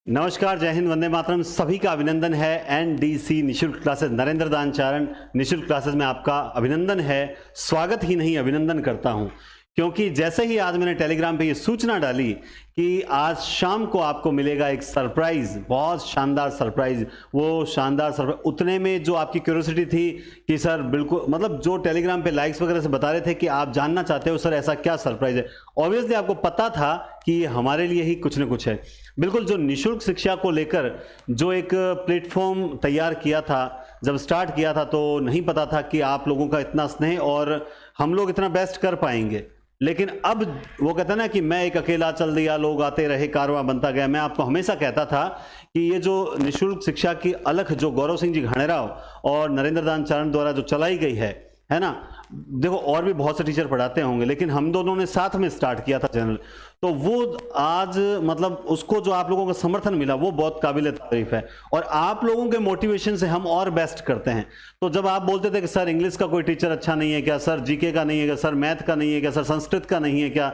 नमस्कार, जय हिंद, वंदे मातरम। सभी का अभिनंदन है। एनडीसी निशुल्क क्लासेस, नरेंद्र दान चारण निशुल्क क्लासेस में आपका अभिनंदन है। स्वागत ही नहीं, अभिनंदन करता हूं, क्योंकि जैसे ही आज मैंने टेलीग्राम पे ये सूचना डाली कि आज शाम को आपको मिलेगा एक सरप्राइज, बहुत शानदार सरप्राइज। वो शानदार सरप्राइज उतने में जो आपकी क्यूरियोसिटी थी कि सर बिल्कुल, मतलब जो टेलीग्राम पे लाइक्स वगैरह से बता रहे थे कि आप जानना चाहते हो सर ऐसा क्या सरप्राइज है, ऑब्वियसली आपको पता था कि हमारे लिए ही कुछ न कुछ है। बिल्कुल, जो निशुल्क शिक्षा को लेकर जो एक प्लेटफॉर्म तैयार किया था, जब स्टार्ट किया था तो नहीं पता था कि आप लोगों का इतना स्नेह और हम लोग इतना बेस्ट कर पाएंगे। लेकिन अब वो कहता है ना कि मैं एक अकेला चल दिया, लोग आते रहे, कारवां बनता गया। मैं आपको हमेशा कहता था कि ये जो निशुल्क शिक्षा की अलख जो गौरव सिंह जी घाणेराव और नरेंद्र दान चारण द्वारा जो चलाई गई है ना, देखो और भी बहुत से टीचर पढ़ाते होंगे, लेकिन हम दोनों ने साथ में स्टार्ट किया था चैनल, तो वो आज मतलब उसको जो आप लोगों का समर्थन मिला वो बहुत काबिल तारीफ है। और आप लोगों के मोटिवेशन से हम और बेस्ट करते हैं। तो जब आप बोलते थे कि सर इंग्लिश का कोई टीचर अच्छा नहीं है क्या, सर जीके का नहीं है क्या, सर मैथ का नहीं है क्या, सर संस्कृत का नहीं है क्या,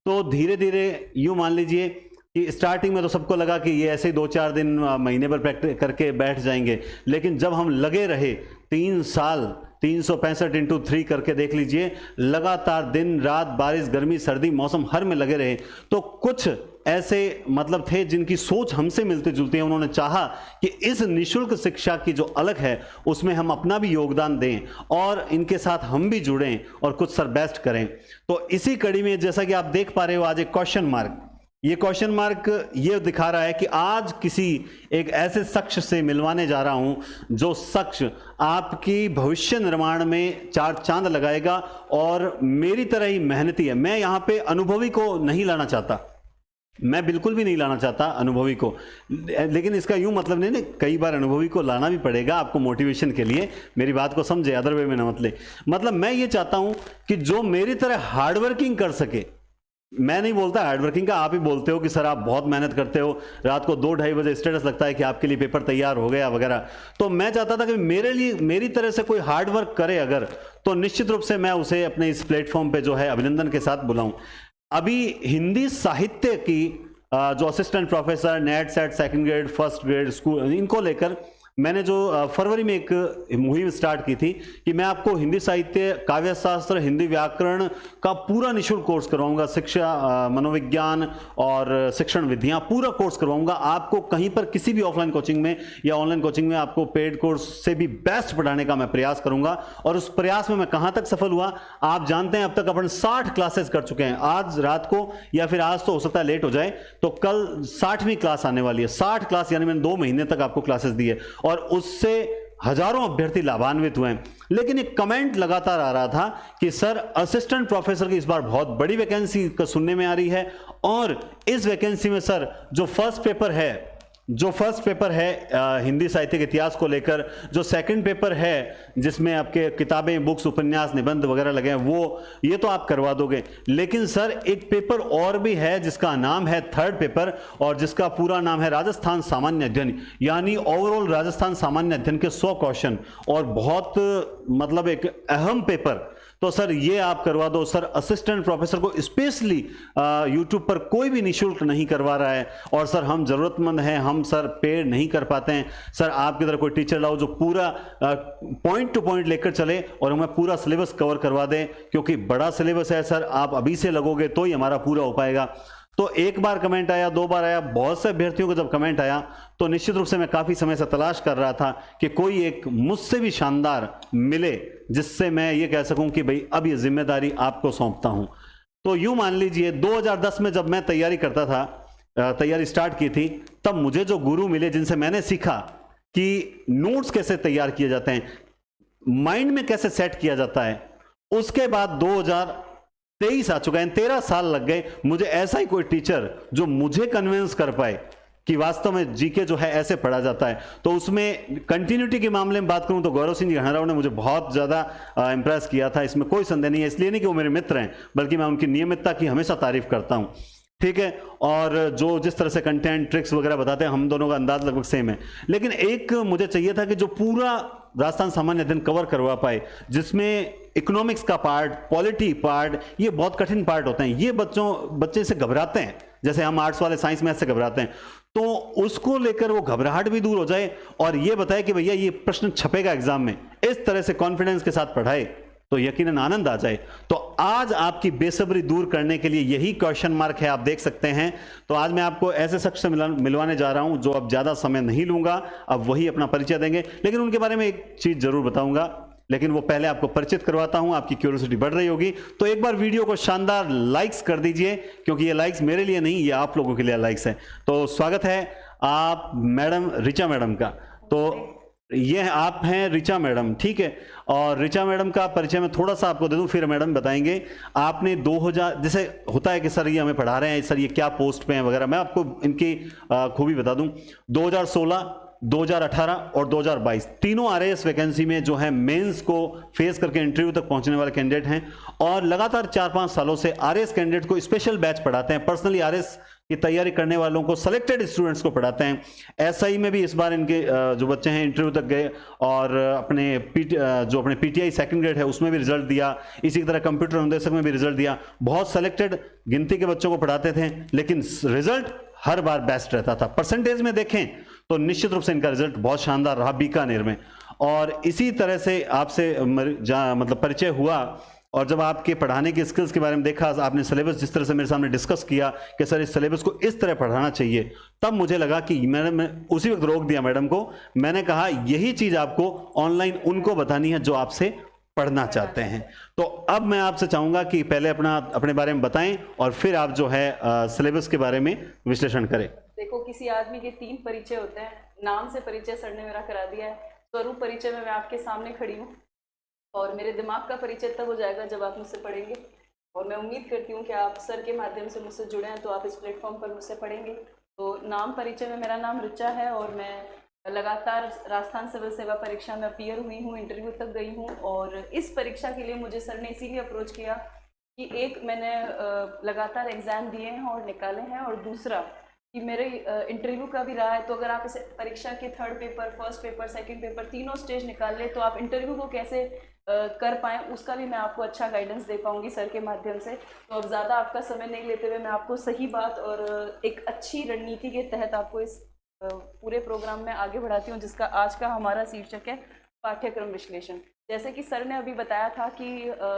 तो धीरे धीरे यूं मान लीजिए कि स्टार्टिंग में तो सबको लगा कि ये ऐसे ही 2-4 दिन महीने भर प्रैक्टिस करके बैठ जाएंगे। लेकिन जब हम लगे रहे 3 साल, 365 इंटू 3 करके देख लीजिए, लगातार दिन रात, बारिश गर्मी सर्दी मौसम हर में लगे रहे, तो कुछ ऐसे मतलब थे जिनकी सोच हमसे मिलती जुलती है। उन्होंने चाहा कि इस निशुल्क शिक्षा की जो अलग है उसमें हम अपना भी योगदान दें और इनके साथ हम भी जुड़ें और कुछ सर बेस्ट करें। तो इसी कड़ी में जैसा कि आप देख पा रहे हो, आज एक क्वेश्चन मार्क, ये क्वेश्चन मार्क ये दिखा रहा है कि आज किसी एक ऐसे शख्स से मिलवाने जा रहा हूं जो शख्स आपकी भविष्य निर्माण में 4 चांद लगाएगा और मेरी तरह ही मेहनती है। मैं यहां पे अनुभवी को नहीं लाना चाहता, मैं बिल्कुल भी नहीं लाना चाहता अनुभवी को, लेकिन इसका यूं मतलब नहीं, कई बार अनुभवी को लाना भी पड़ेगा आपको मोटिवेशन के लिए। मेरी बात को समझे, अदर वे में ना मतलब मैं ये चाहता हूं कि जो मेरी तरह हार्डवर्किंग कर सके। मैं नहीं बोलता हार्डवर्किंग का, आप ही बोलते हो कि सर आप बहुत मेहनत करते हो, रात को 2-2:30 बजे स्टेटस लगता है कि आपके लिए पेपर तैयार हो गया वगैरह। तो मैं चाहता था कि मेरे लिए मेरी तरह से कोई हार्डवर्क करे अगर, तो निश्चित रूप से मैं उसे अपने इस प्लेटफॉर्म पे जो है अभिनंदन के साथ बुलाऊं। अभी हिंदी साहित्य की जो assistant professor, net set second grade, first grade school, इनको लेकर मैंने जो फरवरी में एक मुहिम स्टार्ट की थी कि मैं आपको हिंदी साहित्य, काव्य शास्त्र, हिंदी व्याकरण का पूरा निःशुल्क कोर्स करवाऊंगा। शिक्षा, मनोविज्ञान और शिक्षण विधियां, पूरा कोर्स करवाऊंगा आपको। कहीं पर किसी भी ऑफलाइन कोचिंग में या ऑनलाइन कोचिंग में आपको पेड कोर्स से भी बेस्ट पढ़ाने का मैं प्रयास करूंगा। और उस प्रयास में मैं कहां तक सफल हुआ आप जानते हैं। अब तक अपन 60 क्लासेस कर चुके हैं। आज रात को या फिर आज तो हो सकता है लेट हो जाए, तो कल 60वीं क्लास आने वाली है। 60 क्लास यानी मैंने 2 महीने तक आपको क्लासेस दी है और उससे हजारों अभ्यर्थी लाभान्वित हुए हैं। लेकिन एक कमेंट लगातार आ रहा था कि सर असिस्टेंट प्रोफेसर की इस बार बहुत बड़ी वैकेंसी सुनने में आ रही है और इस वैकेंसी में सर जो फर्स्ट पेपर है हिंदी साहित्य के इतिहास को लेकर, जो सेकंड पेपर है जिसमें आपके किताबें, बुक्स, उपन्यास, निबंध वगैरह लगे हैं, वो ये तो आप करवा दोगे। लेकिन सर एक पेपर और भी है जिसका नाम है थर्ड पेपर और जिसका पूरा नाम है राजस्थान सामान्य अध्ययन, यानी ओवरऑल राजस्थान सामान्य अध्ययन के 100 क्वेश्चन और बहुत मतलब एक अहम पेपर। तो सर ये आप करवा दो। सर असिस्टेंट प्रोफेसर को स्पेशली यूट्यूब पर कोई भी निःशुल्क नहीं करवा रहा है और सर हम जरूरतमंद हैं, हम सर पेड नहीं कर पाते हैं। सर आपकी तरह कोई टीचर लाओ जो पूरा पॉइंट टू पॉइंट लेकर चले और हमें पूरा सिलेबस कवर करवा दें, क्योंकि बड़ा सिलेबस है सर, आप अभी से लगोगे तो ही हमारा पूरा हो पाएगा। तो एक बार कमेंट आया, 2 बार आया, बहुत से अभ्यर्थियों को जब कमेंट आया तो निश्चित रूप से मैं काफी समय से तलाश कर रहा था कि कोई एक मुझसे भी शानदार मिले जिससे मैं ये कह सकूं कि भाई अब ये जिम्मेदारी आपको सौंपता हूं। तो यूं मान लीजिए 2010 में जब मैं तैयारी करता था, तैयारी स्टार्ट की थी, तब मुझे जो गुरु मिले जिनसे मैंने सीखा कि नोट्स कैसे तैयार किए जाते हैं, माइंड में कैसे सेट किया जाता है, उसके बाद 2023 आ चुका है, 13 साल लग गए मुझे ऐसा ही कोई टीचर जो मुझे कन्विंस कर पाए कि वास्तव में जीके जो है ऐसे पढ़ा जाता है। तो उसमें कंटिन्यूटी के मामले में बात करूं तो गौरव सिंह जी घाणेराव ने मुझे बहुत ज्यादा इंप्रेस किया था, इसमें कोई संदेह नहीं है। इसलिए नहीं कि वो मेरे मित्र हैं, बल्कि मैं उनकी नियमितता की हमेशा तारीफ करता हूं, ठीक है। और जो जिस तरह से कंटेंट, ट्रिक्स वगैरह बताते हैं, हम दोनों का अंदाज लगभग सेम है। लेकिन एक मुझे चाहिए था कि जो पूरा राजस्थान सामान्य अध्ययन कवर करवा पाए, जिसमें इकोनॉमिक्स का पार्ट, पॉलिटी पार्ट, ये बहुत कठिन पार्ट होते हैं। ये बच्चे से घबराते हैं, जैसे हम आर्ट्स वाले साइंस मैथ से घबराते हैं, तो उसको लेकर वो घबराहट भी दूर हो जाए और ये बताए कि भैया ये प्रश्न छपेगा एग्जाम में, इस तरह से कॉन्फिडेंस के साथ पढ़ाए तो यकीनन आनंद आ जाए। तो आज आपकी बेसब्री दूर करने के लिए यही क्वेश्चन मार्क है, आप देख सकते हैं। तो आज मैं आपको ऐसे शख्स से मिलवाने जा रहा हूं जो अब ज्यादा समय नहीं लूंगा, अब वही अपना परिचय देंगे, लेकिन उनके बारे में एक चीज जरूर बताऊंगा, लेकिन वो पहले आपको परिचित करवाता हूं, आपकी क्यूरियोसिटी बढ़ रही होगी। तो एक बार वीडियो को शानदार लाइक्स कर दीजिए, क्योंकि ये लाइक्स मेरे लिए नहीं, ये आप लोगों के लिए लाइक्स है। तो स्वागत है आप मैडम ऋचा मैडम का। तो ये आप हैं ऋचा मैडम, ठीक है। और ऋचा मैडम का परिचय मैं थोड़ा सा आपको दे दूं, फिर मैडम बताएंगे। आपने 2000, जैसे होता है कि सर ये हमें पढ़ा रहे हैं, सर ये क्या पोस्ट पे हैं वगैरह, मैं आपको इनकी खूबी बता दूं। 2016, 2018 और 2022 तीनों आरएएस वैकेंसी में जो है मेंस को फेस करके इंटरव्यू तक पहुंचने वाले कैंडिडेट हैं, और लगातार 4-5 सालों से आरएएस कैंडिडेट को स्पेशल बैच पढ़ाते हैं। पर्सनली आरएएस की तैयारी करने वालों को, सेलेक्टेड स्टूडेंट्स को पढ़ाते हैं। एसआई में भी इस बार इनके जो बच्चे हैं इंटरव्यू तक गए, और अपने पीटीआई सेकंड ग्रेड है उसमें भी रिजल्ट दिया, इसी तरह कंप्यूटर अनुदेशक में भी रिजल्ट दिया। बहुत सेलेक्टेड गिनती के बच्चों को पढ़ाते थे, लेकिन रिजल्ट हर बार बेस्ट रहता था। परसेंटेज में देखें तो निश्चित रूप से इनका रिजल्ट बहुत शानदार रहा बीकानेर में। और इसी तरह से आपसे मतलब परिचय हुआ, और जब आपके पढ़ाने की स्किल्स के बारे में देखा, आपने सिलेबस जिस तरह से मेरे सामने डिस्कस किया कि सर इस सिलेबस को इस तरह पढ़ाना चाहिए, तब मुझे लगा कि मैं उसी वक्त रोक दिया मैडम को। मैंने कहा यही चीज आपको ऑनलाइन उनको बतानी है जो आपसे पढ़ना चाहते हैं। तो अब मैं आपसे चाहूंगा कि पहले अपने बारे में बताएं और फिर आप जो है सिलेबस के बारे में विश्लेषण करें। देखो, किसी आदमी के 3 परिचय होते हैं। नाम से परिचय सर ने मेरा करा दिया है, स्वरूप परिचय में मैं आपके सामने खड़ी हूँ, और मेरे दिमाग का परिचय तब हो जाएगा जब आप मुझसे पढ़ेंगे। और मैं उम्मीद करती हूँ कि आप सर के माध्यम से मुझसे जुड़े हैं, तो आप इस प्लेटफॉर्म पर मुझसे पढ़ेंगे। तो नाम परिचय में मेरा नाम ऋचा है, और मैं लगातार राजस्थान सिविल सेवा परीक्षा में अपीयर हुई हूँ, इंटरव्यू तक गई हूँ। और इस परीक्षा के लिए मुझे सर ने इसीलिए अप्रोच किया कि एक, मैंने लगातार एग्ज़ाम दिए हैं और निकाले हैं, और दूसरा कि मेरे इंटरव्यू का भी रहा है। तो अगर आप इस परीक्षा के 3rd paper, 1st paper, 2nd paper तीनों स्टेज निकाल ले, तो आप इंटरव्यू को कैसे कर पाएँ, उसका भी मैं आपको अच्छा गाइडेंस दे पाऊंगी सर के माध्यम से। तो अब ज़्यादा आपका समय नहीं लेते हुए मैं आपको सही बात और एक अच्छी रणनीति के तहत आपको इस पूरे प्रोग्राम में आगे बढ़ाती हूँ, जिसका आज का हमारा शीर्षक है पाठ्यक्रम विश्लेषण। जैसे कि सर ने अभी बताया था कि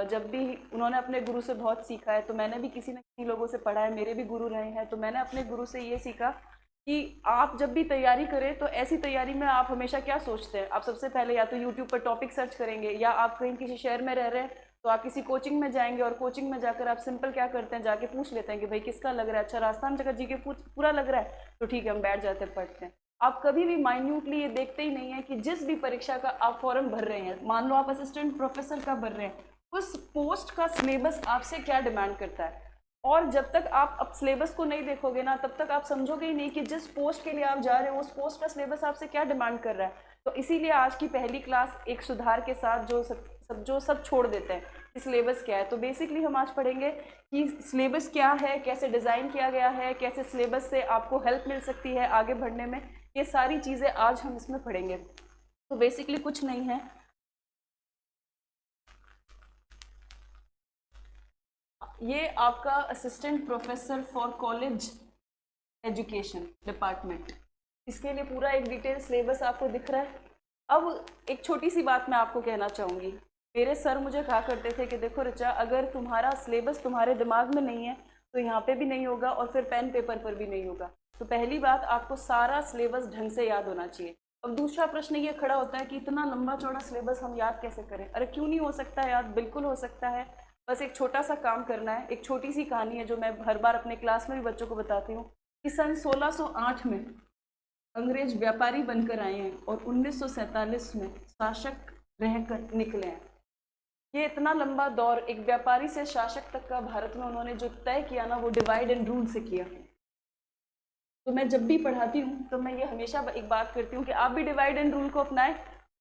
जब भी उन्होंने अपने गुरु से बहुत सीखा है, तो मैंने भी किसी न किसी लोगों से पढ़ा है, मेरे भी गुरु रहे हैं। तो मैंने अपने गुरु से ये सीखा कि आप जब भी तैयारी करें, तो ऐसी तैयारी में आप हमेशा क्या सोचते हैं, आप सबसे पहले या तो यूट्यूब पर टॉपिक सर्च करेंगे, या आप कहीं किसी शहर में रह रहे हैं तो आप किसी कोचिंग में जाएंगे, और कोचिंग में जाकर आप सिंपल क्या करते हैं, जाके पूछ लेते हैं कि भाई किसका लग रहा है, अच्छा राजस्थान जगह जी के पूरा लग रहा है, तो ठीक है हम बैठ जाते हैं पढ़ते हैं। आप कभी भी माइन्यूटली ये देखते ही नहीं है कि जिस भी परीक्षा का आप फॉर्म भर रहे हैं, मान लो आप असिस्टेंट प्रोफेसर का भर रहे हैं, उस पोस्ट का सिलेबस आपसे क्या डिमांड करता है। और जब तक आप अब सिलेबस को नहीं देखोगे ना, तब तक आप समझोगे ही नहीं कि जिस पोस्ट के लिए आप जा रहे हो उस पोस्ट का सिलेबस आपसे क्या डिमांड कर रहा है। तो इसीलिए आज की पहली क्लास एक सुधार के साथ जो सब छोड़ देते हैं कि सिलेबस क्या है। तो बेसिकली हम आज पढ़ेंगे कि सिलेबस क्या है, कैसे डिज़ाइन किया गया है, कैसे सिलेबस से आपको हेल्प मिल सकती है आगे बढ़ने में, ये सारी चीज़ें आज हम इसमें पढ़ेंगे। तो बेसिकली कुछ नहीं है, ये आपका assistant professor for college education department, इसके लिए पूरा एक डिटेल सिलेबस आपको दिख रहा है। अब एक छोटी सी बात मैं आपको कहना चाहूँगी, मेरे सर मुझे कहा करते थे कि देखो ऋचा, अगर तुम्हारा सिलेबस तुम्हारे दिमाग में नहीं है तो यहाँ पे भी नहीं होगा और फिर पेन पेपर पर भी नहीं होगा। तो पहली बात, आपको सारा सिलेबस ढंग से याद होना चाहिए। अब दूसरा प्रश्न ये खड़ा होता है कि इतना लंबा चौड़ा सिलेबस हम याद कैसे करें। अरे क्यों नहीं हो सकता याद, बिल्कुल हो सकता है। बस एक छोटा सा काम करना है। एक छोटी सी कहानी है जो मैं हर बार अपने क्लास में भी बच्चों को बताती हूँ कि सन 1608 में अंग्रेज व्यापारी बनकर आए हैं और 1947 में शासक रहकर निकले हैं। ये इतना लंबा दौर एक व्यापारी से शासक तक का भारत में उन्होंने जो तय किया ना, वो डिवाइड एंड रूल से किया। तो मैं जब भी पढ़ाती हूँ तो मैं ये हमेशा एक बात करती हूँ कि आप भी डिवाइड एंड रूल को अपनाएं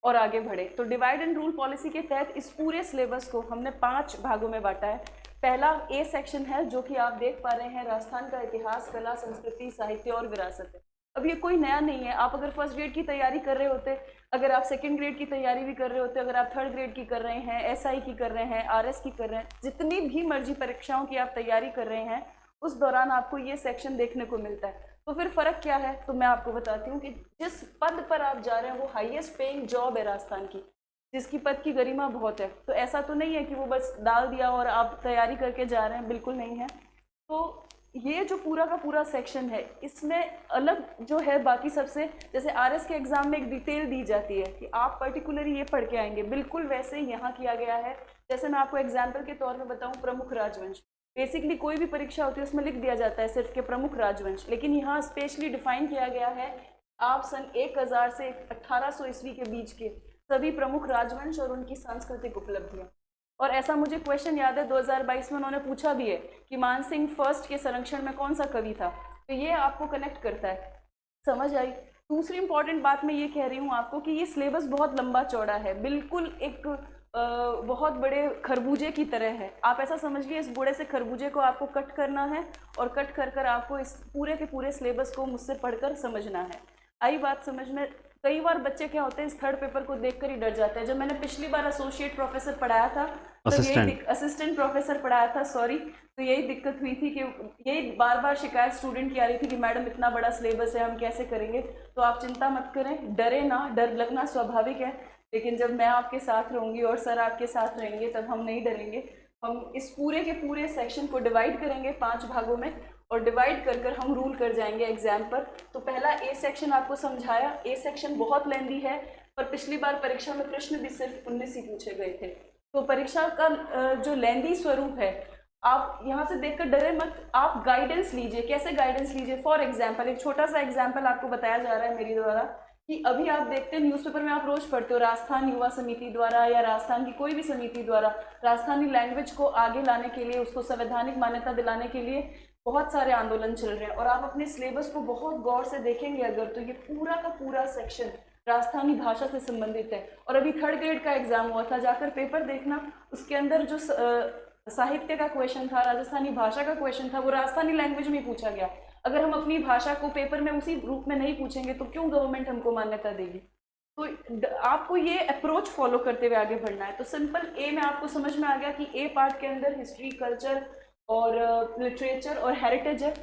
और आगे बढ़े। तो डिवाइड एंड रूल पॉलिसी के तहत इस पूरे सिलेबस को हमने 5 भागों में बांटा है। पहला ए सेक्शन है जो कि आप देख पा रहे हैं, राजस्थान का इतिहास, कला, संस्कृति, साहित्य और विरासत है। अब ये कोई नया नहीं है। आप अगर फर्स्ट ग्रेड की तैयारी कर रहे होते, अगर आप सेकंड ग्रेड की तैयारी भी कर रहे होते, अगर आप थर्ड ग्रेड की कर रहे हैं, एसआई की कर रहे हैं, आरएस की कर रहे हैं, जितनी भी मर्जी परीक्षाओं की आप तैयारी कर रहे हैं, उस दौरान आपको ये सेक्शन देखने को मिलता है। तो फिर फ़र्क क्या है? तो मैं आपको बताती हूँ कि जिस पद पर आप जा रहे हैं वो हाईएस्ट पेइंग जॉब है राजस्थान की, जिसकी पद की गरिमा बहुत है। तो ऐसा तो नहीं है कि वो बस डाल दिया और आप तैयारी करके जा रहे हैं, बिल्कुल नहीं है। तो ये जो पूरा का पूरा सेक्शन है, इसमें अलग जो है बाकी सबसे, जैसे आरएस के एग्जाम में एक डिटेल दी जाती है कि आप पर्टिकुलरली ये पढ़ के आएंगे, बिल्कुल वैसे ही यहाँ किया गया है। जैसे मैं आपको एग्जाम्पल के तौर पर बताऊँ, प्रमुख राजवंश, बेसिकली कोई भी परीक्षा होती है उसमें लिख दिया जाता है सिर्फ के प्रमुख राजवंश, लेकिन यहाँ स्पेशली डिफाइन किया गया है आप सन 1000 से 1800 ईस्वी के बीच के सभी प्रमुख राजवंश और उनकी सांस्कृतिक उपलब्धियाँ। और ऐसा मुझे क्वेश्चन याद है 2022 में उन्होंने पूछा भी है कि मानसिंह फर्स्ट के संरक्षण में कौन सा कवि था। तो ये आपको कनेक्ट करता है, समझ आई। दूसरी इंपॉर्टेंट बात मैं ये कह रही हूँ आपको कि ये सिलेबस बहुत लंबा चौड़ा है, बिल्कुल एक बहुत बड़े खरबूजे की तरह है। आप ऐसा समझिए इस बड़े से खरबूजे को आपको कट करना है और कट कर कर आपको इस पूरे के पूरे सिलेबस को मुझसे पढ़कर समझना है। आई बात समझ में? कई बार बच्चे क्या होते हैं, इस थर्ड पेपर को देखकर ही डर जाते हैं। जब मैंने पिछली बार एसोसिएट प्रोफेसर पढ़ाया था, तो यही असिस्टेंट प्रोफेसर पढ़ाया था, सॉरी, तो यही दिक्कत हुई थी कि यही बार बार शिकायत स्टूडेंट की आ रही थी कि मैडम इतना बड़ा सिलेबस है, हम कैसे करेंगे। तो आप चिंता मत करें, डरे ना, डर लगना स्वाभाविक है, लेकिन जब मैं आपके साथ रहूँगी और सर आपके साथ रहेंगे तब हम नहीं डरेंगे। हम इस पूरे के पूरे सेक्शन को डिवाइड करेंगे 5 भागों में और डिवाइड कर कर हम रूल कर जाएंगे एग्जाम पर। तो पहला ए सेक्शन आपको समझाया। ए सेक्शन बहुत लेंदी है, पर पिछली बार परीक्षा में प्रश्न भी सिर्फ 19 ही पूछे गए थे। तो परीक्षा का जो लेंदी स्वरूप है, आप यहाँ से देखकर डरे मत, आप गाइडेंस लीजिए। कैसे गाइडेंस लीजिए? फॉर एग्जाम्पल, एक छोटा सा एग्जाम्पल आपको बताया जा रहा है मेरी द्वारा कि अभी आप देखते हैं न्यूज़पेपर में, आप रोज पढ़ते हो राजस्थान युवा समिति द्वारा या राजस्थान की कोई भी समिति द्वारा राजस्थानी लैंग्वेज को आगे लाने के लिए, उसको संवैधानिक मान्यता दिलाने के लिए बहुत सारे आंदोलन चल रहे हैं। और आप अपने सिलेबस को बहुत गौर से देखेंगे अगर, तो ये पूरा का पूरा सेक्शन राजस्थानी भाषा से संबंधित है। और अभी थर्ड ग्रेड का एग्जाम हुआ था, जाकर पेपर देखना, उसके अंदर जो साहित्य का क्वेश्चन था, राजस्थानी भाषा का क्वेश्चन था, वो राजस्थानी लैंग्वेज में पूछा गया। अगर हम अपनी भाषा को पेपर में उसी रूप में नहीं पूछेंगे तो क्यों गवर्नमेंट हमको मान्यता देगी? तो आपको ये अप्रोच फॉलो करते हुए आगे बढ़ना है। तो सिंपल ए में आपको समझ में आ गया कि ए पार्ट के अंदर हिस्ट्री, कल्चर और लिटरेचर और हेरिटेज है।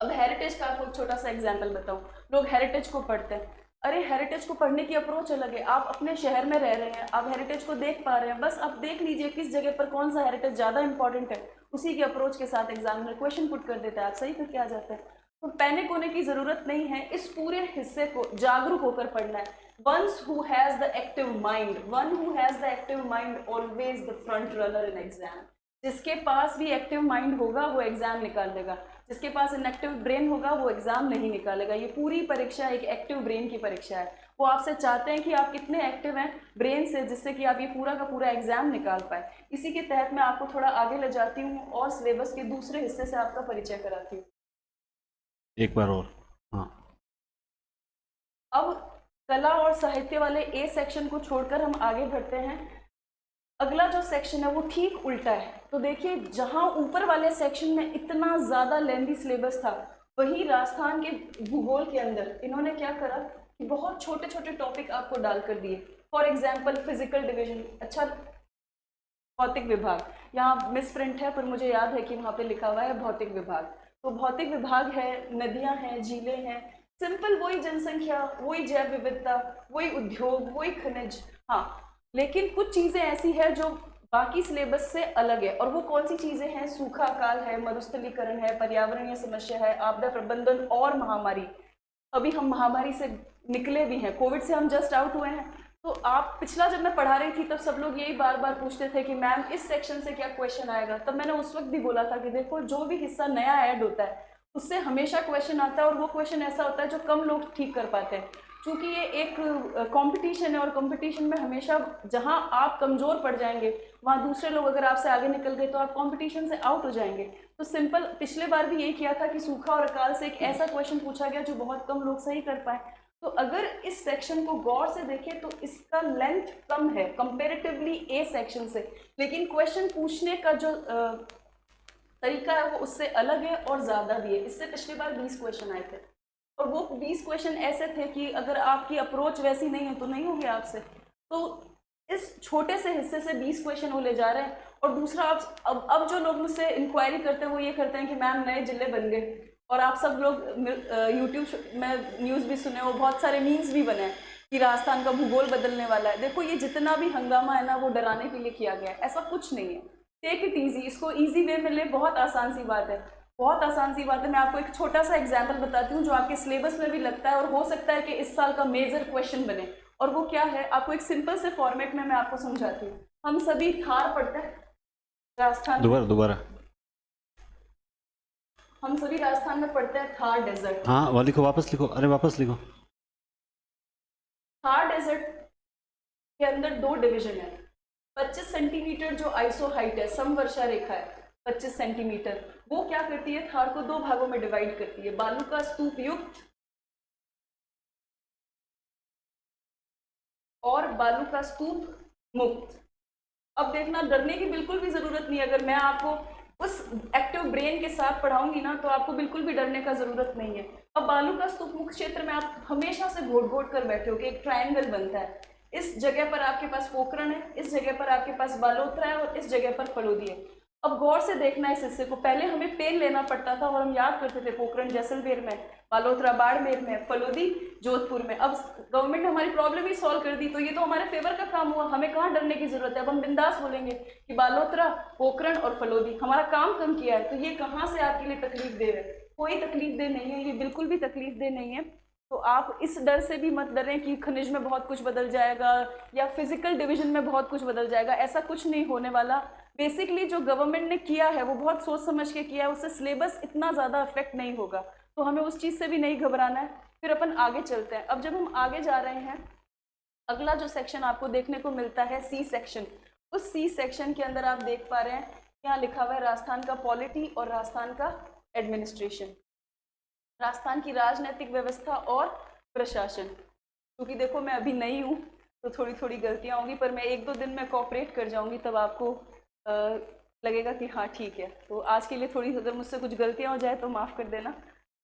अब हेरिटेज का आपको छोटा सा एग्जाम्पल बताऊं। लोग हेरिटेज को पढ़ते हैं, अरे हेरिटेज को पढ़ने की अप्रोच अलग है। आप अपने शहर में रह रहे हैं, आप हेरिटेज को देख पा रहे हैं, बस आप देख लीजिए किस जगह पर कौन सा हेरिटेज ज़्यादा इंपॉर्टेंट है, उसी के अप्रोच के साथ एग्जामिनर क्वेश्चन पुट कर देता है, आप सही करके आ जाते हैं। तो पैनिक होने की ज़रूरत नहीं है, इस पूरे हिस्से को जागरूक होकर पढ़ना है। Once who has the active mind, one who has the active mind always the front runner in exam. जिसके पास भी एक्टिव माइंड होगा वो एग्जाम निकाल लेगा, जिसके पास इनएक्टिव ब्रेन होगा वो एग्जाम नहीं निकालेगा। ये पूरी परीक्षा एक एक्टिव ब्रेन की परीक्षा है। वो आपसे चाहते हैं कि आप कितने एक्टिव हैं ब्रेन से, जिससे कि आप ये पूरा का पूरा एग्जाम निकाल पाए। इसी के तहत मैं आपको थोड़ा आगे ले जाती हूँ और सिलेबस के दूसरे हिस्से से आपका परिचय कराती हूँ। एक बार और, हाँ। अब कला और साहित्य वाले ए सेक्शन को छोड़कर हम आगे बढ़ते हैं। अगला जो सेक्शन है वो ठीक उल्टा है। तो देखिए, जहां ऊपर वाले सेक्शन में इतना ज़्यादा लेंदी सिलेबस था, वहीं राजस्थान के भूगोल के अंदर इन्होंने क्या करा कि बहुत छोटे छोटे टॉपिक आपको डाल कर दिए। फॉर एग्जाम्पल फिजिकल डिवीजन, अच्छा भौतिक विभाग, यहाँ मिस प्रिंट है पर मुझे याद है कि वहाँ पे लिखा हुआ है भौतिक विभाग। तो भौतिक विभाग है, नदियाँ हैं, झीलें हैं, सिंपल वही जनसंख्या, वही जैव विविधता, वही उद्योग, वही खनिज। हाँ, लेकिन कुछ चीज़ें ऐसी है जो बाकी सिलेबस से अलग है। और वो कौन सी चीज़ें हैं? सूखा काल है, मरुस्थलीकरण है, पर्यावरणीय समस्या है, आपदा प्रबंधन और महामारी। अभी हम महामारी से निकले भी हैं, कोविड से हम जस्ट आउट हुए हैं। तो आप पिछला जब मैं पढ़ा रही थी तब सब लोग यही बार बार पूछते थे कि मैम इस सेक्शन से क्या क्वेश्चन आएगा। तब मैंने उस वक्त भी बोला था कि देखो, जो भी हिस्सा नया ऐड होता है उससे हमेशा क्वेश्चन आता है, और वो क्वेश्चन ऐसा होता है जो कम लोग ठीक कर पाते हैं। क्योंकि ये एक कंपटीशन है, और कंपटीशन में हमेशा जहां आप कमज़ोर पड़ जाएंगे वहां दूसरे लोग अगर आपसे आगे निकल गए तो आप कंपटीशन से आउट हो जाएंगे। तो सिंपल पिछले बार भी यही किया था कि सूखा और अकाल से एक ऐसा क्वेश्चन पूछा गया जो बहुत कम लोग सही कर पाए। तो अगर इस सेक्शन को गौर से देखें तो इसका लेंथ कम है कंपेरेटिवली ए सेक्शन से, लेकिन क्वेश्चन पूछने का जो तरीका है वो उससे अलग है और ज़्यादा भी है। इससे पिछली बार 20 क्वेश्चन आए थे। और वो 20 क्वेश्चन ऐसे थे कि अगर आपकी अप्रोच वैसी नहीं है तो नहीं होगी आपसे। तो इस छोटे से हिस्से से 20 क्वेश्चन वो ले जा रहे हैं। और दूसरा, आप अब जो लोग मुझसे इंक्वायरी करते हैं वो ये करते हैं कि मैम नए जिले बन गए, और आप सब लोग यूट्यूब में न्यूज़ भी सुने हो, बहुत सारे मीम्स भी बने हैं कि राजस्थान का भूगोल बदलने वाला है। देखो, ये जितना भी हंगामा है ना, वो डराने के लिए किया गया है, ऐसा कुछ नहीं है। टेक इट ईजी, इसको ईजी वे में ले, बहुत आसान सी बात है, बहुत आसान सी बात है। मैं आपको एक छोटा सा एग्जाम्पल बताती हूँ जो आपके सिलेबस में भी लगता है और हो सकता है कि इस साल का मेजर क्वेश्चन बने। और वो क्या है, आपको एक सिंपल से फॉर्मेट में मैं आपको समझाती हूँ। हम सभी थार पढ़ते हैं राजस्थान में, दोबारा हम सभी राजस्थान में पढ़ते हैं थार डेजर्ट। हाँ, वो लिखो, वापस लिखो, अरे वापस लिखो। थार डेजर्ट के अंदर 2 डिवीजन है। 25 सेंटीमीटर जो आइसो हाइट है, समवर्षा रेखा है 25 सेंटीमीटर, वो क्या करती है, थार को 2 भागों में डिवाइड करती है, बालू का स्तूप युक्त और बालू का स्तूप मुक्त। अब देखना, डरने की बिल्कुल भी जरूरत नहीं है। अगर मैं आपको उस एक्टिव ब्रेन के साथ पढ़ाऊंगी ना, तो आपको बिल्कुल भी डरने का जरूरत नहीं है। अब बालू का स्तूप मुक्त क्षेत्र में आप हमेशा से घोट घोट कर बैठे हो कि एक ट्रायंगल बनता है। इस जगह पर आपके पास पोखरण है, इस जगह पर आपके पास बालोतरा है और इस जगह पर फलोदी है। अब गौर से देखना इस हिस्से को, पहले हमें पेन लेना पड़ता था और हम याद करते थे पोखरण जैसलमेर में, बालोतरा बाड़मेर में, फलोदी जोधपुर में। अब गवर्नमेंट ने हमारी प्रॉब्लम ही सॉल्व कर दी, तो ये तो हमारे फेवर का काम हुआ, हमें कहाँ डरने की जरूरत है। अब हम बिंदास बोलेंगे कि बालोतरा, पोखरण और फलोदी, हमारा काम कम किया है। तो ये कहाँ से आपके लिए तकलीफ दे रहे हैं, कोई तकलीफ दे नहीं है, ये बिल्कुल भी तकलीफ दे नहीं है। तो आप इस डर से भी मत डरें कि खनिज में बहुत कुछ बदल जाएगा या फिजिकल डिवीजन में बहुत कुछ बदल जाएगा, ऐसा कुछ नहीं होने वाला। बेसिकली जो गवर्नमेंट ने किया है वो बहुत सोच समझ के किया है, उससे सिलेबस इतना ज़्यादा अफेक्ट नहीं होगा, तो हमें उस चीज़ से भी नहीं घबराना है। फिर अपन आगे चलते हैं। अब जब हम आगे जा रहे हैं, अगला जो सेक्शन आपको देखने को मिलता है सी सेक्शन। उस सी सेक्शन के अंदर आप देख पा रहे हैं यहाँ लिखा हुआ है राजस्थान का पॉलिटी और राजस्थान का एडमिनिस्ट्रेशन, राजस्थान की राजनीतिक व्यवस्था और प्रशासन। क्योंकि देखो मैं अभी नई हूँ तो थोड़ी थोड़ी गलतियाँ होंगी, पर मैं 1-2 दिन में कोऑपरेट कर जाऊँगी, तब आपको लगेगा कि हाँ ठीक है। तो आज के लिए थोड़ी, अगर मुझसे कुछ गलतियाँ हो जाए तो माफ़ कर देना।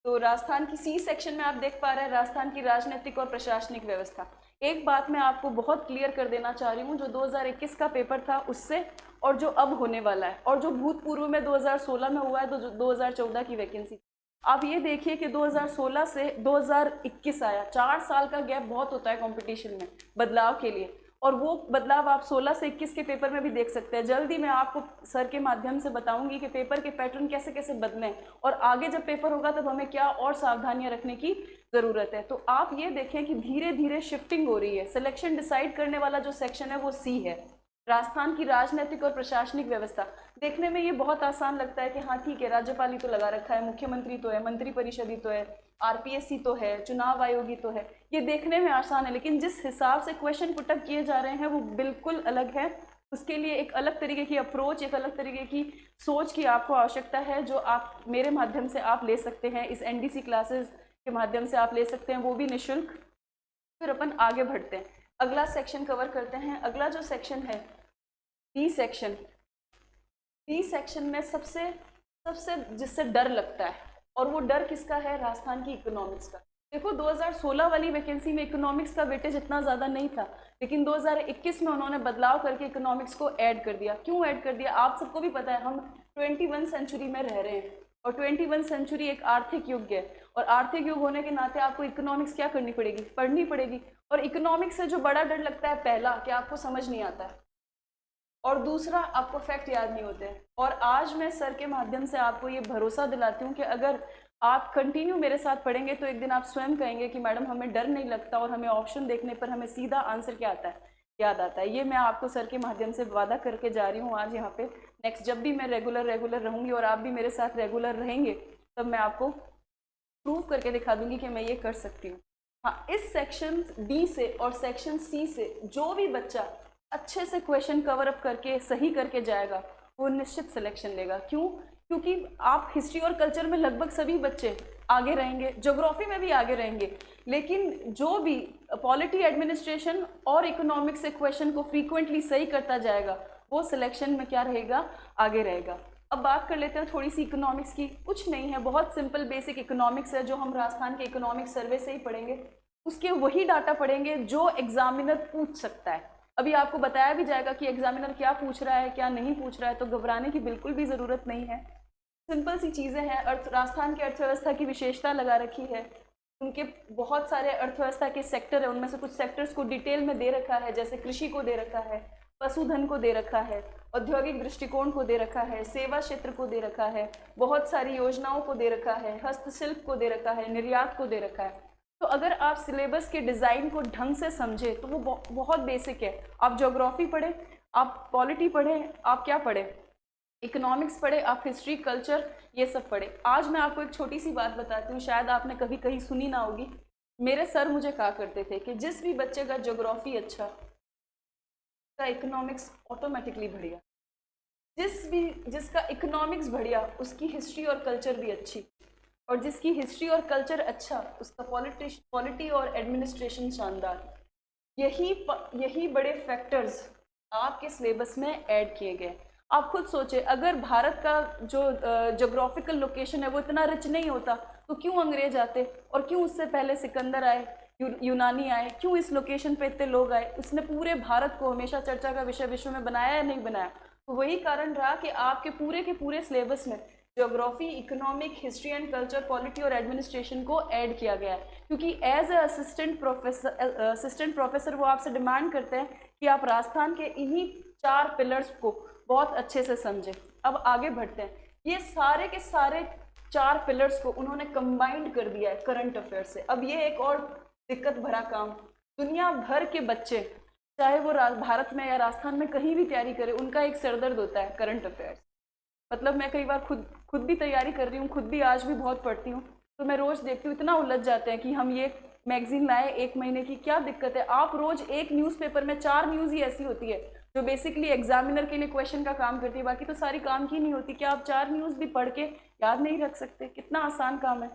तो राजस्थान की सी सेक्शन में आप देख पा रहे हैं राजस्थान की राजनीतिक और प्रशासनिक व्यवस्था। एक बात मैं आपको बहुत क्लियर कर देना चाह रही हूँ, जो 2021 का पेपर था उससे और जो अब होने वाला है और जो भूतपूर्व में 2016 में हुआ है, तो जो 2014 की वैकेंसी, आप ये देखिए कि 2016 से 2021 आया, 4 साल का गैप बहुत होता है कंपटीशन में बदलाव के लिए, और वो बदलाव आप 16 से 21 के पेपर में भी देख सकते हैं। जल्दी मैं आपको सर के माध्यम से बताऊंगी कि पेपर के पैटर्न कैसे कैसे बदलें और आगे जब पेपर होगा तब हमें क्या और सावधानियां रखने की ज़रूरत है। तो आप ये देखें कि धीरे धीरे शिफ्टिंग हो रही है। सिलेक्शन डिसाइड करने वाला जो सेक्शन है वो सी है, राजस्थान की राजनीतिक और प्रशासनिक व्यवस्था। देखने में ये बहुत आसान लगता है कि हाँ ठीक है, राज्यपाल ही तो लगा रखा है, मुख्यमंत्री तो है, मंत्री परिषद ही तो है, आरपीएससी तो है, चुनाव आयोग ही तो है। ये देखने में आसान है, लेकिन जिस हिसाब से क्वेश्चन पुटअप किए जा रहे हैं वो बिल्कुल अलग है। उसके लिए एक अलग तरीके की अप्रोच, एक अलग तरीके की सोच की आपको आवश्यकता है, जो आप मेरे माध्यम से आप ले सकते हैं, इस एनडीसी क्लासेस के माध्यम से आप ले सकते हैं, वो भी निःशुल्क। फिर अपन आगे बढ़ते हैं, अगला सेक्शन कवर करते हैं। अगला जो सेक्शन है डी सेक्शन। डी सेक्शन में सबसे जिससे डर लगता है, और वो डर किसका है, राजस्थान की इकोनॉमिक्स का। देखो 2016 वाली वैकेंसी में इकोनॉमिक्स का वेटेज इतना ज़्यादा नहीं था, लेकिन 2021 में उन्होंने बदलाव करके इकोनॉमिक्स को ऐड कर दिया। क्यों ऐड कर दिया, आप सबको भी पता है, हम 21 सेंचुरी में रह रहे हैं और 21 सेंचुरी एक आर्थिक युग है, और आर्थिक युग होने के नाते आपको इकोनॉमिक्स क्या करनी पड़ेगी, पढ़नी पड़ेगी। और इकोनॉमिक्स से जो बड़ा डर लगता है, पहला कि आपको समझ नहीं आता है, और दूसरा आपको फैक्ट याद नहीं होते हैं। और आज मैं सर के माध्यम से आपको ये भरोसा दिलाती हूँ कि अगर आप कंटिन्यू मेरे साथ पढ़ेंगे तो एक दिन आप स्वयं कहेंगे कि मैडम हमें डर नहीं लगता, और हमें ऑप्शन देखने पर हमें सीधा आंसर क्या आता है, याद आता है। ये मैं आपको सर के माध्यम से वादा करके जा रही हूँ आज यहाँ पे। नेक्स्ट जब भी मैं रेगुलर रहूँगी और आप भी मेरे साथ रेगुलर रहेंगे, तब मैं आपको प्रूव करके दिखा दूंगी कि मैं ये कर सकती हूँ। हाँ, इस सेक्शन डी से और सेक्शन सी से जो भी बच्चा अच्छे से क्वेश्चन कवर अप करके सही करके जाएगा, वो निश्चित सिलेक्शन लेगा। क्यों? क्योंकि आप हिस्ट्री और कल्चर में लगभग सभी बच्चे आगे रहेंगे, ज्योग्राफी में भी आगे रहेंगे, लेकिन जो भी पॉलिटी, एडमिनिस्ट्रेशन और इकोनॉमिक्स से क्वेश्चन को फ्रीक्वेंटली सही करता जाएगा, वो सिलेक्शन में क्या रहेगा, आगे रहेगा। अब बात कर लेते हैं थोड़ी सी इकोनॉमिक्स की। कुछ नहीं है, बहुत सिंपल बेसिक इकोनॉमिक्स है जो हम राजस्थान के इकोनॉमिक सर्वे से ही पढ़ेंगे, उसके वही डाटा पढ़ेंगे जो एग्जामिनर पूछ सकता है। अभी आपको बताया भी जाएगा कि एग्जामिनर क्या पूछ रहा है क्या नहीं पूछ रहा है, तो घबराने की बिल्कुल भी ज़रूरत नहीं है। सिंपल सी चीज़ें हैं। राजस्थान की अर्थव्यवस्था की विशेषता लगा रखी है, उनके बहुत सारे अर्थव्यवस्था के सेक्टर है, उनमें से कुछ सेक्टर्स को डिटेल में दे रखा है, जैसे कृषि को दे रखा है, पशुधन को दे रखा है, औद्योगिक दृष्टिकोण को दे रखा है, सेवा क्षेत्र को दे रखा है, बहुत सारी योजनाओं को दे रखा है, हस्तशिल्प को दे रखा है, निर्यात को दे रखा है। तो अगर आप सिलेबस के डिज़ाइन को ढंग से समझे तो वो बहुत बेसिक है। आप ज्योग्राफी पढ़ें, आप पॉलिटी पढ़ें, आप क्या पढ़ें, इकोनॉमिक्स पढ़े, आप हिस्ट्री कल्चर ये सब पढ़े। आज मैं आपको एक छोटी सी बात बताती हूँ, शायद आपने कभी कहीं सुनी ना होगी। मेरे सर मुझे कहा करते थे कि जिस भी बच्चे का ज्योग्राफी अच्छा, उसका इकोनॉमिक्स ऑटोमेटिकली बढ़िया, जिसका इकोनॉमिक्स बढ़िया उसकी हिस्ट्री और कल्चर भी अच्छी, और जिसकी हिस्ट्री और कल्चर अच्छा उसका पॉलिटी और एडमिनिस्ट्रेशन शानदार। यही बड़े फैक्टर्स आपके सिलेबस में ऐड किए गए। आप खुद सोचे, अगर भारत का जो ज्योग्राफिकल लोकेशन है वो इतना रिच नहीं होता तो क्यों अंग्रेज आते, और क्यों उससे पहले सिकंदर आए, यूनानी आए, क्यों इस लोकेशन पे इतने लोग आए। उसने पूरे भारत को हमेशा चर्चा का विषय विश्व में बनाया या नहीं बनाया। तो वही कारण रहा कि आपके पूरे सिलेबस में geography, economic, history and culture, polity और एडमिनिस्ट्रेशन को ऐड किया गया है। क्योंकि एज ए असिस्टेंट प्रोफेसर वो आपसे डिमांड करते हैं कि आप राजस्थान के इन्हीं 4 पिलर्स को बहुत अच्छे से समझें। अब आगे बढ़ते हैं। ये सारे के सारे 4 पिलर्स को उन्होंने कंबाइंड कर दिया है करंट अफेयर से। अब ये एक और दिक्कत भरा काम, दुनिया भर के बच्चे चाहे वो भारत में या राजस्थान में कहीं भी तैयारी करें, उनका एक सरदर्द होता है करंट अफेयर्स। मतलब मैं कई बार खुद भी तैयारी कर रही हूँ, खुद भी आज भी बहुत पढ़ती हूँ, तो मैं रोज़ देखती हूँ इतना उलझ जाते हैं कि हम ये मैगजीन लाए 1 महीने की, क्या दिक्कत है। आप रोज़ एक न्यूज़पेपर में 4 न्यूज़ ही ऐसी होती है जो बेसिकली एग्जामिनर के लिए क्वेश्चन का काम करती है, बाकी तो सारी काम की नहीं होती। क्या आप 4 न्यूज़ भी पढ़ के याद नहीं रख सकते? कितना आसान काम है।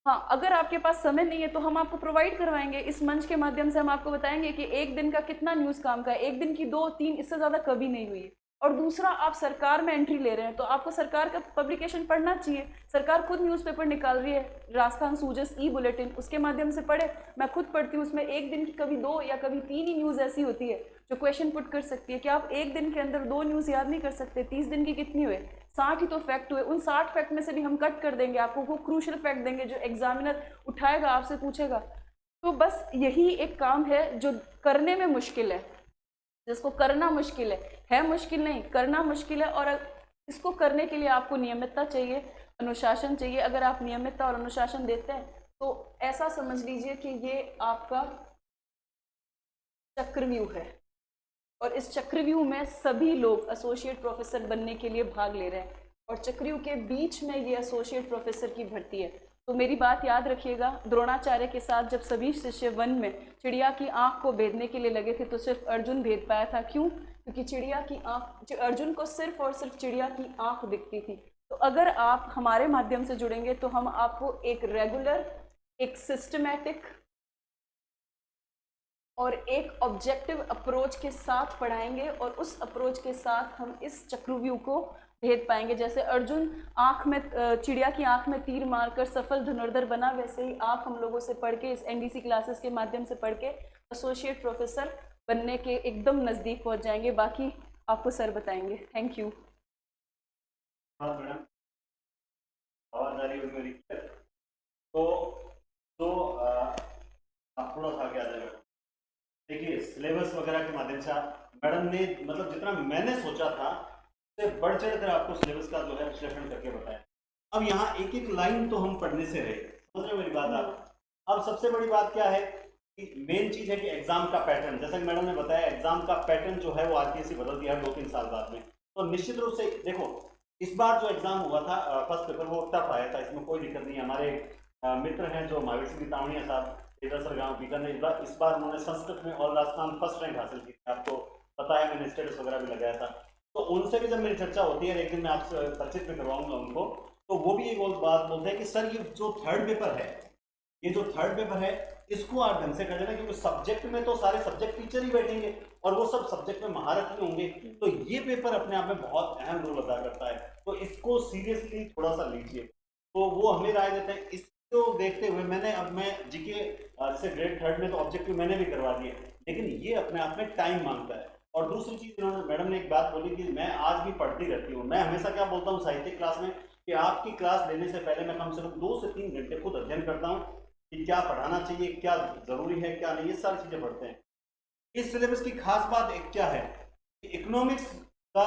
हाँ, अगर आपके पास समय नहीं है तो हम आपको प्रोवाइड करवाएंगे। इस मंच के माध्यम से हम आपको बताएंगे कि एक दिन का कितना न्यूज़ काम का है, एक दिन की 2-3, इससे ज़्यादा कभी नहीं हुई है। और दूसरा, आप सरकार में एंट्री ले रहे हैं तो आपको सरकार का पब्लिकेशन पढ़ना चाहिए। सरकार खुद न्यूज़पेपर निकाल रही है, राजस्थान सूजस ई बुलेटिन, उसके माध्यम से पढ़े। मैं खुद पढ़ती हूँ, उसमें एक दिन की कभी 2 या कभी 3 ही न्यूज़ ऐसी होती है जो क्वेश्चन पुट कर सकती है। कि आप एक दिन के अंदर 2 न्यूज़ याद नहीं कर सकते? 30 दिन की कितनी हुए? 60 ही तो फैक्ट हुए। उन 60 फैक्ट में से भी हम कट कर देंगे, आपको वो क्रूशल फैक्ट देंगे जो एग्जामिनर उठाएगा, आपसे पूछेगा। तो बस यही एक काम है जो करने में मुश्किल है, जिसको करना मुश्किल है मुश्किल नहीं, करना मुश्किल है। और इसको करने के लिए आपको नियमितता चाहिए, अनुशासन चाहिए। अगर आप नियमितता और अनुशासन देते हैं तो ऐसा समझ लीजिए कि ये आपका चक्रव्यूह है, और इस चक्रव्यूह में सभी लोग एसोसिएट प्रोफेसर बनने के लिए भाग ले रहे हैं, और चक्रव्यूह के बीच में ये एसोसिएट प्रोफेसर की भर्ती है। तो मेरी बात याद रखिएगा, द्रोणाचार्य के साथ जब सभी शिष्य वन में चिड़िया की आंख को भेदने के लिए लगे थे तो सिर्फ अर्जुन भेद पाया था। क्यों? क्योंकि चिड़िया की आंख, अर्जुन को सिर्फ और सिर्फ चिड़िया की आंख दिखती थी। तो अगर आप हमारे माध्यम से जुड़ेंगे तो हम आपको एक रेगुलर, एक सिस्टमैटिक और एक ऑब्जेक्टिव अप्रोच के साथ पढ़ाएंगे, और उस अप्रोच के साथ हम इस चक्रव्यूह को भेद पाएंगे। जैसे अर्जुन आँख में, चिड़िया की आंख में तीर मारकर सफल धनुर्धर बना, वैसे ही आप हम लोगों से पढ़ के, इस एनडीसी क्लासेस के माध्यम से पढ़ के एसोसिएट प्रोफेसर बनने के एकदम नज़दीक पहुंच जाएंगे। बाकी आपको सर बताएंगे। Thank you. हाँ मैडम, आवाज़ आ रही है मेरी? तो आप थोड़ा सा आगे आ जाएगा। देखिए, सिलेबस वगैरह के माध्यम से मैडम ने, मतलब जितना मैंने सोचा था से बढ़ चढ़ कर आपको सिलेबस का जो है विश्लेषण करके बताया। अब यहाँ एक एक लाइन तो हम पढ़ने से रहे, समझ रहे हो मेरी बात आप? अब सबसे बड़ी बात क्या है कि मेन चीज है कि एग्जाम का पैटर्न, जैसा कि मैडम ने बताया, एग्जाम का पैटर्न जो है वो आरपीएससी बदल दिया है 2-3 साल बाद में। तो निश्चित रूप से देखो, इस बार जो एग्जाम हुआ था फर्स्ट पेपर, वो टफ आया था, इसमें कोई दिक्कत नहीं है। हमारे मित्र हैं जो महावीर सिंह तावड़िया साहब, इधर गाँव बीकानेर, इस बार उन्होंने संस्कृत में ऑल राजस्थान फर्स्ट रैंक हासिल की थी, आपको पता है, मैंने स्टेटस वगैरह भी लगाया था। तो उनसे भी जब मेरी चर्चा होती है, एक दिन मैं आपसे परिचित में करवाऊंगा उनको, तो वो भी एक बात बोलते हैं कि सर ये जो थर्ड पेपर है ये जो थर्ड पेपर है इसको आप ढंग से कर देना, क्योंकि सब्जेक्ट में तो सारे सब्जेक्ट टीचर ही बैठेंगे और वो सब सब्जेक्ट में महारत ही होंगे, तो ये पेपर अपने आप में बहुत अहम रोल अदा करता है। तो इसको सीरियसली थोड़ा सा लीजिए। तो वो हमें राय देते हैं। इसको देखते हुए मैं जीके जैसे ग्रेड थर्ड में तो ऑब्जेक्टिव मैंने भी करवा दिए, लेकिन ये अपने आप में टाइम मांगता है। और दूसरी चीज इन्होंने मैडम ने एक बात बोली कि मैं आज भी पढ़ती रहती हूँ। मैं हमेशा क्या बोलता हूँ साहित्य क्लास में कि आपकी क्लास लेने से पहले मैं कम से कम 2 से 3 घंटे खुद अध्ययन करता हूँ कि क्या पढ़ाना चाहिए, क्या जरूरी है, क्या नहीं, ये सारी चीजें पढ़ते हैं। इस सिलेबस की खास बात एक क्या है, इकोनॉमिक्स का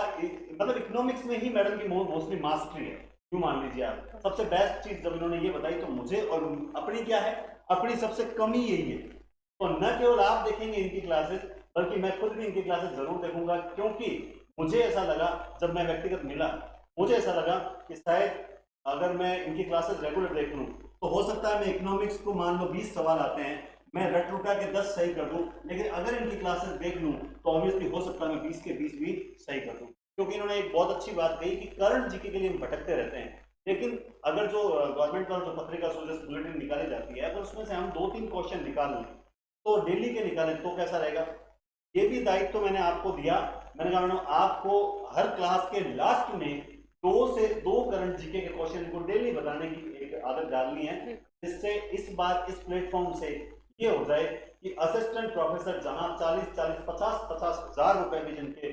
मतलब इकोनॉमिक्स में ही मैडम की मोस्टली मास्टरी है। क्यों मान लीजिए आप, सबसे बेस्ट चीज जब इन्होंने ये बताई तो मुझे और अपनी क्या है, अपनी सबसे कमी यही है। तो न केवल आप देखेंगे इनकी क्लासेस, बल्कि मैं खुद भी इनकी क्लासेस जरूर देखूंगा, क्योंकि मुझे ऐसा लगा जब मैं व्यक्तिगत मिला, मुझे ऐसा लगा कि शायद अगर मैं इनकी क्लासेस रेगुलर देख लूँ तो हो सकता है मैं इकोनॉमिक्स को मान लो 20 सवाल आते हैं, मैं रट रुटा के 10 सही कर दूं, लेकिन अगर इनकी क्लासेस देख लूं तो ऑब्वियसली हो सकता है मैं 20 के 20 भी सही कर दूं। क्योंकि इन्होंने एक बहुत अच्छी बात कही कि करंट जीके के लिए हम भटकते रहते हैं, लेकिन अगर जो गवर्नमेंट द्वारा जो पत्रिका सूचना बुलेटिन निकाली जाती है, अगर उसमें से हम 2-3 क्वेश्चन निकाल लें तो डेली के निकालें तो कैसा रहेगा। ये भी दायित्व तो मैंने आपको दिया। मैंने कहा मैडम आपको हर क्लास के लास्ट में 2 करंट जीके के क्वेश्चन को डेली बताने की एक आदत डालनी है, जिससे इस बार इस प्लेटफॉर्म से ये हो जाए कि असिस्टेंट प्रोफेसर जहां 50 हजार रुपए में जिनके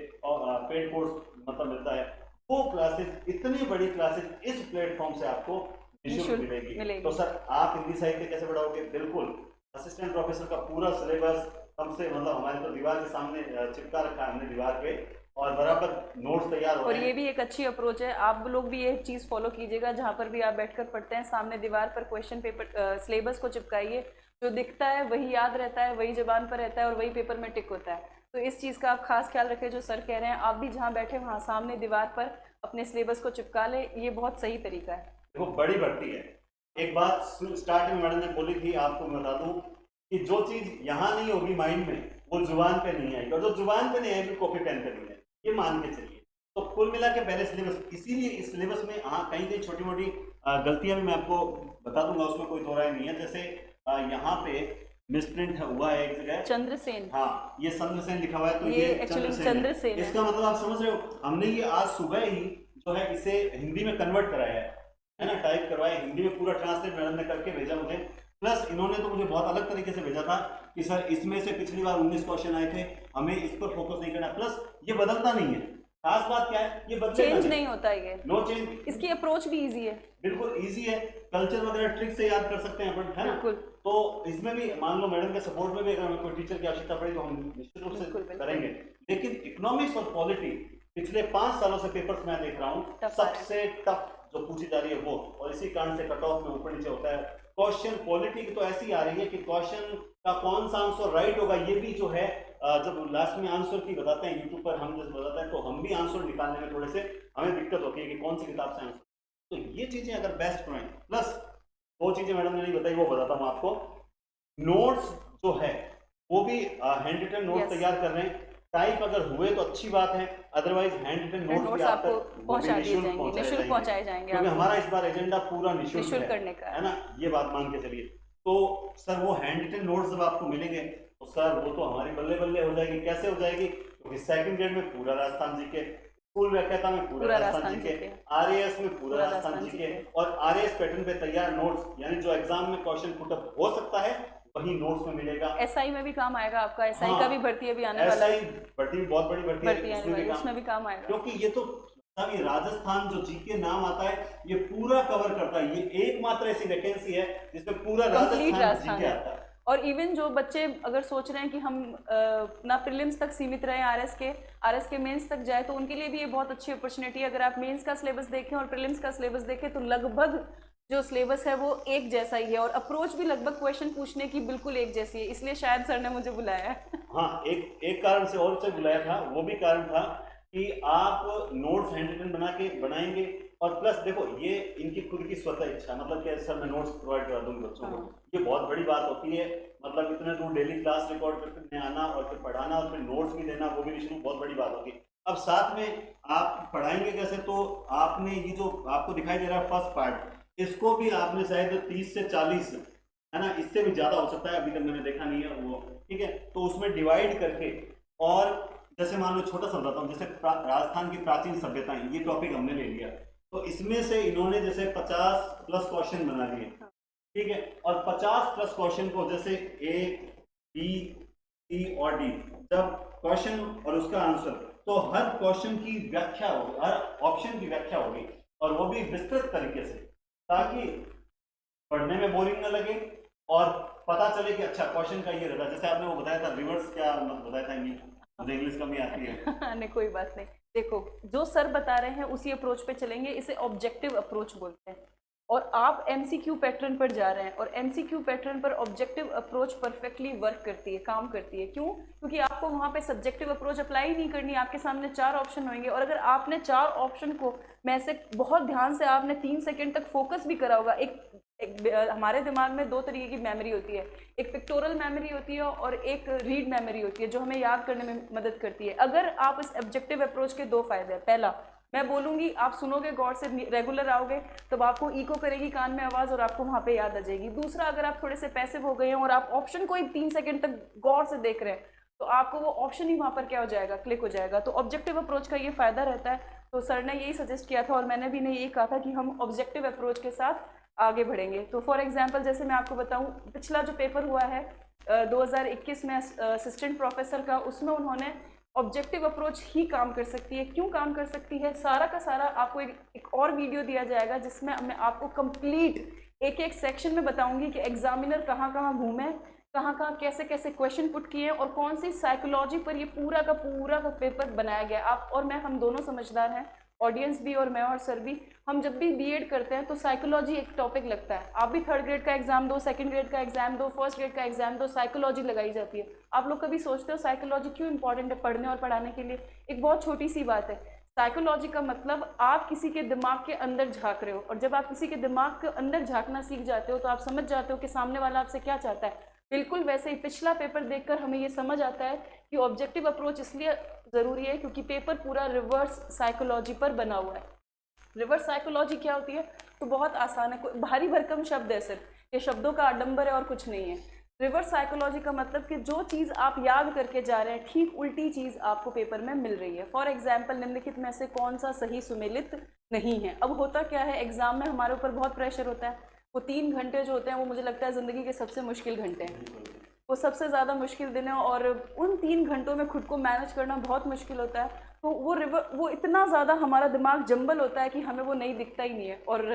पेड कोर्स मतलब मिलता है, वो क्लासेस इतनी बड़ी क्लासेस इस प्लेटफॉर्म से आपको निःशुल्क मिलेगी। तो सर आप हिंदी साहित्य कैसे बढ़ाओगे? बिल्कुल असिस्टेंट प्रोफेसर का पूरा सिलेबस हमसे मतलब हमारे तो दीवार के सामने चिपका रखा है हमने दीवार पे, और बराबर नोट्स तैयार हो और ये भी एक अच्छी अप्रोच है। आप लोग भी ये चीज़ फॉलो कीजिएगा, जहाँ पर भी आप बैठकर पढ़ते हैं सामने दीवार पर क्वेश्चन पेपर सिलेबस को चिपकाइए। जो दिखता है वही याद रहता है, वही जबान पर रहता है और वही पेपर में टिक होता है। तो इस चीज़ का आप खास ख्याल रखें। जो सर कह रहे हैं आप भी जहाँ बैठे वहाँ सामने दीवार पर अपने सिलेबस को चिपका लें, ये बहुत सही तरीका है। देखो बड़ी बढ़ती है। एक बात स्टार्टिंग में मैडम ने बोली थी, आपको मैं बता दूं कि जो चीज यहाँ नहीं होगी माइंड में वो जुबान पे नहीं आएगी, और जो जुबान पे नहीं आएगी कॉपी पेन पे नहीं है, ये मान के चलिए। तो कुल मिला के पहले सिलेबस, इसीलिए इस सिलेबस में हाँ कहीं छोटी मोटी गलतियां भी मैं आपको बता दूंगा, उसमें कोई दो राय नहीं है। जैसे यहाँ पे मिसप्रिंट हुआ है एक जगह चंद्रसेन, हाँ ये चंद्रसेन लिखा हुआ है, तो ये एक्चुअली चंद्रसेन इसका मतलब आप समझ रहे हो, हमने ये आज सुबह ही जो है इसे हिंदी में कन्वर्ट कराया है ना, टाइप करवाया हिंदी में, पूरा ट्रांसलेट मैडम ने करके भेजा मुझे। प्लस इन्होंने तो मुझे बहुत अलग तरीके से भेजा था कि सर इसमें से पिछली बार 19 क्वेश्चन आए थे, हमें इस पर फोकस नहीं करना। प्लस ये बदलता नहीं है, खास बात क्या है, ये चेंज नहीं होता है, ये नो चेंज। इसकी अप्रोच भी इजी है, बिल्कुल इजी है, कल्चर वगैरह ट्रिक से याद कर सकते हैं अपन, है ना। तो इसमें भी मान लो मैडम के सपोर्ट में भी अगर हमें कोई टीचर की आवश्यकता पड़ी तो हम निश्चित रूप से करेंगे। लेकिन इकोनॉमिक्स और पॉलिटी पिछले 5 सालों से पेपर्स मैं देख रहा हूँ सबसे टफ जो पूछी जा रही है वो, और इसी कारण से कट ऑफ में ऊपर नीचे होता है। क्वेश्चन पॉलिटी की तो ऐसी आ रही है कि क्वेश्चन का कौन सा आंसर राइट होगा, ये भी जो है जब लास्ट में आंसर की बताते हैं यूट्यूब पर, हम जैसे बताते हैं तो हम भी आंसर निकालने में थोड़े से हमें दिक्कत होती है कि कौन सी किताब से आंसर। तो ये चीजें अगर बेस्ट करें, प्लस वो चीजें मैडम ने नहीं बताई वो बताता हूँ आपको। नोट्स जो है वो भी हैंड रिटन नोट्स तैयार कर रहे हैं, टाइप अगर हुए तो अच्छी बात है, अदरवाइज हैंड रिटन नोट्स आपको निःशुल्क पहुंचाए जाएंगे, क्योंकि हमारा इस बार एजेंडा पूरा निःशुल्क करने का है ना, ये बात मान के चलिए। तो सर वो हैंड रिटन नोट्स जब आपको मिलेंगे तो सर वो तो हमारी बल्ले बल्ले हो जाएगी। कैसे हो जाएगी? क्योंकि सेकंड ग्रेड में पूरा राजस्थान जीके, स्कूल व्याख्याता में पूरा राजस्थान जीके, आरएएस में पूरा राजस्थान जीके, और आरएएस पैटर्न पे तैयार नोट्स, यानी जो एग्जाम में क्वेश्चन पुटअप हो सकता है वही नोट्स में मिलेगा। एसआई में भी काम आएगा आपका, एसआई का भी भर्ती अभी आने वाला है, एसआई भर्ती भी बहुत बड़ी भर्ती है, उसमें भी काम आएगा। क्योंकि ये तो सब ये राजस्थान जो जीके नाम आता है ये पूरा कवर करता है, ये एकमात्र ऐसी वैकेंसी है जिसमें पूरा राजस्थान जीके आता है। और इवन जो बच्चे अगर सोच रहे हैं कि हम ना प्रीलिम्स तक सीमित रहे, आरएस के मेंस तक जाए, तो उनके लिए भी ये बहुत अच्छी अपॉर्चुनिटी है। अगर आप मेंस का सिलेबस देखें और प्रीलिम्स का सिलेबस देखें तो लगभग जो सिलेबस है वो एक जैसा ही है, और अप्रोच भी लगभग क्वेश्चन पूछने की बिल्कुल एक जैसी है। इसलिए शायद सर ने मुझे बुलाया है। हाँ, एक कारण से और से बुलाया था, वो भी कारण था कि आप नोट्स हैंड रिटन बनाएंगे, और प्लस देखो ये इनकी खुद की स्वतः इच्छा, मतलब कि सर मैं नोट्स प्रोवाइड करा दूंगी बच्चों को, ये बहुत बड़ी बात होती है। मतलब इतने दूर डेली क्लास रिकॉर्ड करके आना और फिर पढ़ाना और फिर नोट्स भी देना, वो भी निश्चित बहुत बड़ी बात होगी। अब साथ में आप पढ़ाएंगे कैसे, तो आपने ये जो आपको दिखाई दे रहा है फर्स्ट पार्ट, इसको भी आपने शायद 30 से 40 है ना, इससे भी ज्यादा हो सकता है, अभी तक मैंने देखा नहीं है वो, ठीक है। तो उसमें डिवाइड करके, और जैसे मान लो छोटा सा बताता हूँ, जैसे राजस्थान की प्राचीन सभ्यताएं, ये टॉपिक हमने ले लिया, तो इसमें से इन्होंने जैसे 50 प्लस क्वेश्चन बना लिए, ठीक है, और 50 प्लस क्वेश्चन को जैसे ए बी सी और डी, जब क्वेश्चन और उसका आंसर, तो हर क्वेश्चन की व्याख्या होगी, हर ऑप्शन की व्याख्या होगी, और वो भी विस्तृत तरीके से, ताकि पढ़ने में बोरिंग ना लगे और पता चले कि अच्छा क्वेश्चन का ये रहता है। जैसे आपने वो बताया था रिवर्स, क्या बताया था, मुझे इंग्लिश कम ही आती है। नहीं कोई बात नहीं, देखो जो सर बता रहे हैं उसी अप्रोच पे चलेंगे, इसे ऑब्जेक्टिव अप्रोच बोलते हैं। और आप एमसीक्यू पैटर्न पर जा रहे हैं, और एमसीक्यू पैटर्न पर ऑब्जेक्टिव अप्रोच परफेक्टली वर्क करती है, काम करती है। क्यों? क्योंकि आपको वहाँ पे सब्जेक्टिव अप्रोच अप्लाई ही नहीं करनी, आपके सामने 4 ऑप्शन होंगे, और अगर आपने 4 ऑप्शन को में से बहुत ध्यान से आपने 3 सेकेंड तक फोकस भी करा होगा, हमारे दिमाग में 2 तरीके की मेमोरी होती है, एक पिक्टोरल मेमोरी होती है और एक रीड मेमोरी होती है, जो हमें याद करने में मदद करती है। अगर आप इस ऑब्जेक्टिव अप्रोच के 2 फायदे हैं, पहला, मैं बोलूंगी, आप सुनोगे गौर से, रेगुलर आओगे, तब आपको इको करेगी कान में आवाज़ और आपको वहाँ पे याद आ जाएगी। दूसरा, अगर आप थोड़े से पैसिव हो गए हैं और आप ऑप्शन को ही 3 सेकेंड तक गौर से देख रहे हैं, तो आपको वो ऑप्शन ही वहाँ पर क्या हो जाएगा, क्लिक हो जाएगा। तो ऑब्जेक्टिव अप्रोच का ये फ़ायदा रहता है। तो सर ने यही सजेस्ट किया था और मैंने भी यही कहा था कि हम ऑब्जेक्टिव अप्रोच के साथ आगे बढ़ेंगे। तो फॉर एग्जांपल, जैसे मैं आपको बताऊं, पिछला जो पेपर हुआ है 2021 में असिस्टेंट प्रोफेसर का, उसमें उन्होंने ऑब्जेक्टिव अप्रोच ही काम कर सकती है। क्यों काम कर सकती है? सारा का सारा आपको एक और वीडियो दिया जाएगा, जिसमें मैं आपको कंप्लीट एक सेक्शन में बताऊंगी कि एग्जामिनर कहाँ कहाँ घूमे, कहाँ कहाँ कैसे कैसे क्वेश्चन पुट किए, और कौन सी साइकोलॉजी पर ये पूरा का पेपर बनाया गया। आप और मैं, हम दोनों समझदार हैं, ऑडियंस भी, और मैं और सर भी। हम जब भी बीएड करते हैं तो साइकोलॉजी एक टॉपिक लगता है। आप भी 3rd ग्रेड का एग्जाम दो, 2nd ग्रेड का एग्जाम दो, 1st ग्रेड का एग्जाम दो, साइकोलॉजी लगाई जाती है। आप लोग कभी सोचते हो साइकोलॉजी क्यों इंपॉर्टेंट है पढ़ने और पढ़ाने के लिए? एक बहुत छोटी सी बात है, साइकोलॉजी का मतलब आप किसी के दिमाग के अंदर झांक रहे हो, और जब आप किसी के दिमाग के अंदर झांकना सीख जाते हो तो आप समझ जाते हो कि सामने वाला आपसे क्या चाहता है। बिल्कुल वैसे ही पिछला पेपर देखकर हमें ये समझ आता है कि ऑब्जेक्टिव अप्रोच इसलिए ज़रूरी है क्योंकि पेपर पूरा रिवर्स साइकोलॉजी पर बना हुआ है। रिवर्स साइकोलॉजी क्या होती है? तो बहुत आसान है, कोई भारी भरकम शब्द है, सिर्फ ये शब्दों का आडंबर है और कुछ नहीं है। रिवर्स साइकोलॉजी का मतलब कि जो चीज़ आप याद करके जा रहे हैं, ठीक उल्टी चीज़ आपको पेपर में मिल रही है। फॉर एग्जाम्पल, निम्नलिखित में से कौन सा सही सुमेलित नहीं है? अब होता क्या है, एग्जाम में हमारे ऊपर बहुत प्रेशर होता है। वो 3 घंटे जो होते हैं वो मुझे लगता है ज़िंदगी के सबसे मुश्किल घंटे हैं, वो सबसे ज़्यादा मुश्किल दिन है, और उन 3 घंटों में खुद को मैनेज करना बहुत मुश्किल होता है। तो वो इतना ज़्यादा हमारा दिमाग जंबल होता है कि हमें वो नहीं दिखता ही नहीं है। और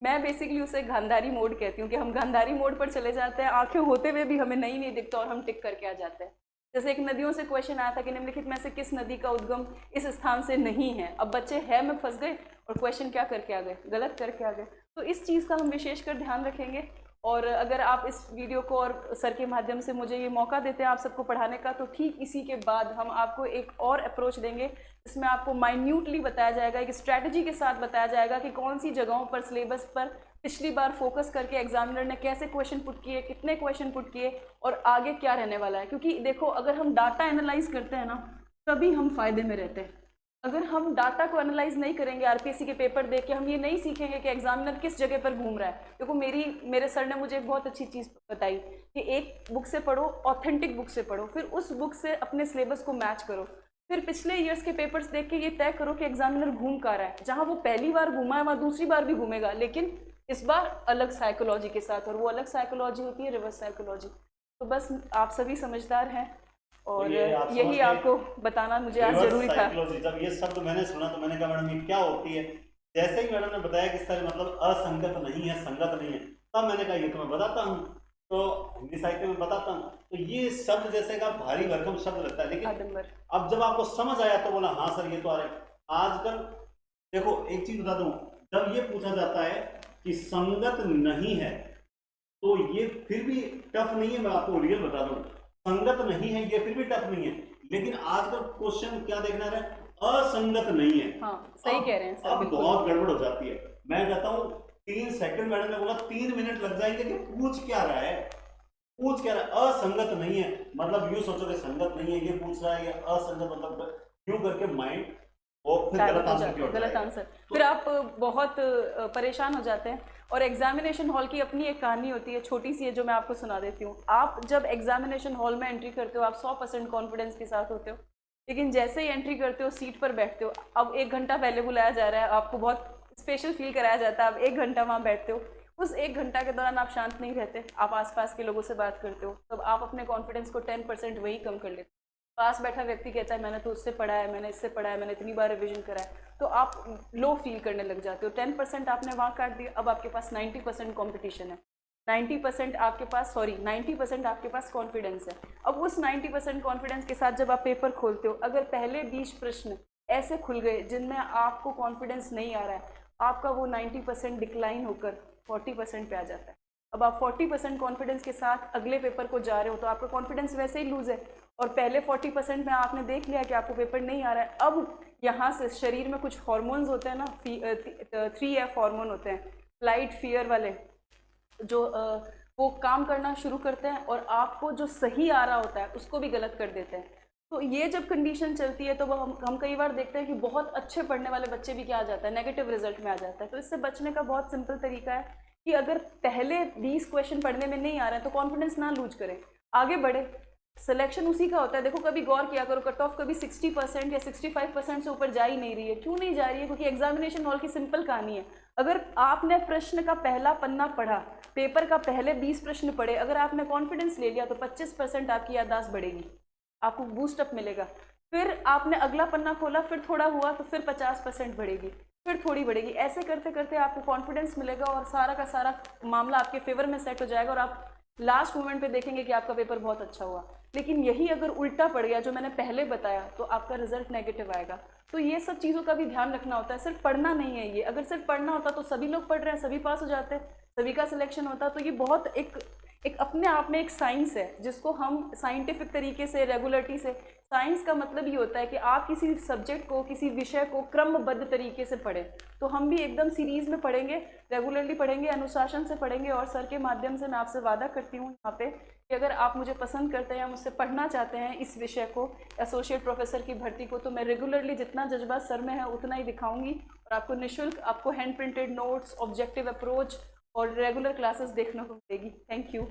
मैं बेसिकली उसे गांधारी मोड कहती हूँ कि हम गांधारी मोड पर चले जाते हैं, आंखें होते हुए भी हमें नहीं दिखता और हम टिक करके आ जाते हैं। जैसे एक नदियों से क्वेश्चन आया था कि निम्नलिखित में से किस नदी का उद्गम इस स्थान से नहीं है। अब बच्चे है में फंस गए और क्वेश्चन क्या करके आ गए, गलत करके आ गए। तो इस चीज़ का हम विशेषकर ध्यान रखेंगे। और अगर आप इस वीडियो को और सर के माध्यम से मुझे ये मौका देते हैं आप सबको पढ़ाने का, तो ठीक इसी के बाद हम आपको एक और अप्रोच देंगे, इसमें आपको माइन्यूटली बताया जाएगा, एक स्ट्रैटेजी के साथ बताया जाएगा कि कौन सी जगहों पर सिलेबस पर पिछली बार फोकस करके एग्जामिनर ने कैसे क्वेश्चन पुट किए, कितने क्वेश्चन पुट किए, और आगे क्या रहने वाला है। क्योंकि देखो, अगर हम डाटा एनालाइज करते हैं ना, तभी हम फायदे में रहते हैं। अगर हम डाटा को एनालाइज नहीं करेंगे, आरपीएससी के पेपर देख के हम ये नहीं सीखेंगे कि एग्जामिनर किस जगह पर घूम रहा है। देखो, मेरे सर ने मुझे एक बहुत अच्छी चीज़ बताई कि एक बुक से पढ़ो, ऑथेंटिक बुक से पढ़ो, फिर उस बुक से अपने सिलेबस को मैच करो, फिर पिछले ईयर्स के पेपर्स देख के ये तय करो कि एग्जामिनर घूम कहाँ रहा है। जहाँ वो पहली बार घूमा है वहाँ दूसरी बार भी घूमेगा, लेकिन इस बार अलग साइकोलॉजी के साथ, और वो अलग साइकोलॉजी होती है रिवर्स साइकोलॉजी। तो बस आप सभी समझदार हैं और तो यही आपको बताना मुझे आज जरूरी था। जब ये शब्द मैंने सुना तो मैंने कहा मैडम ये क्या होती है। जैसे ही मैडम ने बताया कि सर मतलब असंगत नहीं है, संगत नहीं है, तब मैंने कहा ये तो मैं बताता हूँ, तो हिंदी साहित्य में बताता हूँ। तो ये शब्द जैसे का भारी भरकम शब्द लगता है, लेकिन अब जब आपको समझ आया तो बोला हाँ सर ये तो आ रहा है। आजकल देखो एक चीज बता दूं, जब ये पूछा जाता है कि संगत नहीं है, तो ये फिर भी टफ नहीं है। मैं आपको रियल बता दूं, संगत नहीं है ये फिर भी टफ नहीं है, लेकिन आजकल क्वेश्चन क्या देखना है, असंगत नहीं है। हाँ, सही कह रहे हैं सर, अब बहुत गड़बड़ हो जाती है। मैं कहता हूँ 3 सेकंड, मैडम ने बोला 3 मिनट लग जाएंगे कि पूछ क्या रहा है, पूछ क्या रहा है। असंगत नहीं है मतलब यूं सोचो कि संगत नहीं है ये पूछ रहा है, या असंगत मतलब यूं करके माइंड वो फिर टाइम गलत हो आंसर जाता क्यों है, होता गलत है? आंसर, फिर आप बहुत परेशान हो जाते हैं। और एग्जामिनेशन हॉल की अपनी एक कहानी होती है, छोटी सी है, जो मैं आपको सुना देती हूँ। आप जब एग्जामिनेशन हॉल में एंट्री करते हो, आप 100% कॉन्फिडेंस के साथ होते हो, लेकिन जैसे ही एंट्री करते हो, सीट पर बैठते हो, अब 1 घंटा पहले बुलाया जा रहा है, आपको बहुत स्पेशल फील कराया जाता है, आप 1 घंटा वहाँ बैठते हो, उस 1 घंटा के दौरान आप शांत नहीं रहते, आप आसपास के लोगों से बात करते हो, तब आप अपने कॉन्फिडेंस को 10% वही कम कर लेते हो। पास बैठा व्यक्ति कहता है मैंने तो उससे पढ़ा है, मैंने इससे पढ़ा है, मैंने इतनी बार रिविजन करा है, तो आप लो फील करने लग जाते हो। 10% आपने वहाँ काट दिया, अब आपके पास 90% कॉम्पिटिशन है, 90% आपके पास 90% आपके पास कॉन्फिडेंस है। अब उस 90% कॉन्फिडेंस के साथ जब आप पेपर खोलते हो, अगर पहले 20 प्रश्न ऐसे खुल गए जिनमें आपको कॉन्फिडेंस नहीं आ रहा है, आपका वो 90% डिक्लाइन होकर 40% पे आ जाता है। अब आप 40% कॉन्फिडेंस के साथ अगले पेपर को जा रहे हो, तो आपका कॉन्फिडेंस वैसे ही लूज है, और पहले 40% में आपने देख लिया कि आपको पेपर नहीं आ रहा है। अब यहाँ से शरीर में कुछ हार्मोन्स होते हैं ना, 3F हार्मोन होते हैं, फ्लाइट फियर वाले, जो वो काम करना शुरू करते हैं, और आपको जो सही आ रहा होता है उसको भी गलत कर देते हैं। तो ये जब कंडीशन चलती है, तो वो हम कई बार देखते हैं कि बहुत अच्छे पढ़ने वाले बच्चे भी क्या आ जाता है, नेगेटिव रिजल्ट में आ जाता है। तो इससे बचने का बहुत सिंपल तरीका है कि अगर पहले 20 क्वेश्चन पढ़ने में नहीं आ रहा है, तो कॉन्फिडेंस ना लूज करें, आगे बढ़े। सिलेक्शन उसी का होता है। देखो, कभी गौर किया करो, कट ऑफ कभी 60% या 65% से ऊपर जा ही नहीं रही है। क्यों नहीं जा रही है? क्योंकि एग्जामिनेशन हॉल की सिंपल कहानी है, अगर आपने प्रश्न का पहला पन्ना पढ़ा, पेपर का पहले 20 प्रश्न पढ़े, अगर आपने कॉन्फिडेंस ले लिया, तो 25% आपकी याददाश्त बढ़ेगी, आपको बूस्टअप मिलेगा। फिर आपने अगला पन्ना खोला, फिर थोड़ा हुआ, तो फिर 50% बढ़ेगी, फिर थोड़ी बढ़ेगी। ऐसे करते करते आपको कॉन्फिडेंस मिलेगा, और सारा का सारा मामला आपके फेवर में सेट हो जाएगा, और आप लास्ट मोमेंट पे देखेंगे कि आपका पेपर बहुत अच्छा हुआ। लेकिन यही अगर उल्टा पड़ गया, जो मैंने पहले बताया, तो आपका रिजल्ट नेगेटिव आएगा। तो ये सब चीज़ों का भी ध्यान रखना होता है। सिर्फ पढ़ना नहीं है ये, अगर सिर्फ पढ़ना होता तो सभी लोग पढ़ रहे हैं, सभी पास हो जाते, सभी का सिलेक्शन होता। तो ये बहुत एक अपने आप में एक साइंस है, जिसको हम साइंटिफिक तरीके से, रेगुलरिटी से, साइंस का मतलब ये होता है कि आप किसी सब्जेक्ट को, किसी विषय को क्रमबद्ध तरीके से पढ़ें। तो हम भी एकदम सीरीज में पढ़ेंगे, रेगुलरली पढ़ेंगे, अनुशासन से पढ़ेंगे, और सर के माध्यम से मैं आपसे वादा करती हूँ यहाँ पे कि अगर आप मुझे पसंद करते हैं या मुझसे पढ़ना चाहते हैं इस विषय को, एसोसिएट प्रोफेसर की भर्ती को, तो मैं रेगुलरली जितना जज्बा सर में है उतना ही दिखाऊंगी, और आपको निःशुल्क, आपको hand printed notes, objective approach और रेगुलर क्लासेस देखने को मिलेगी। Thank you.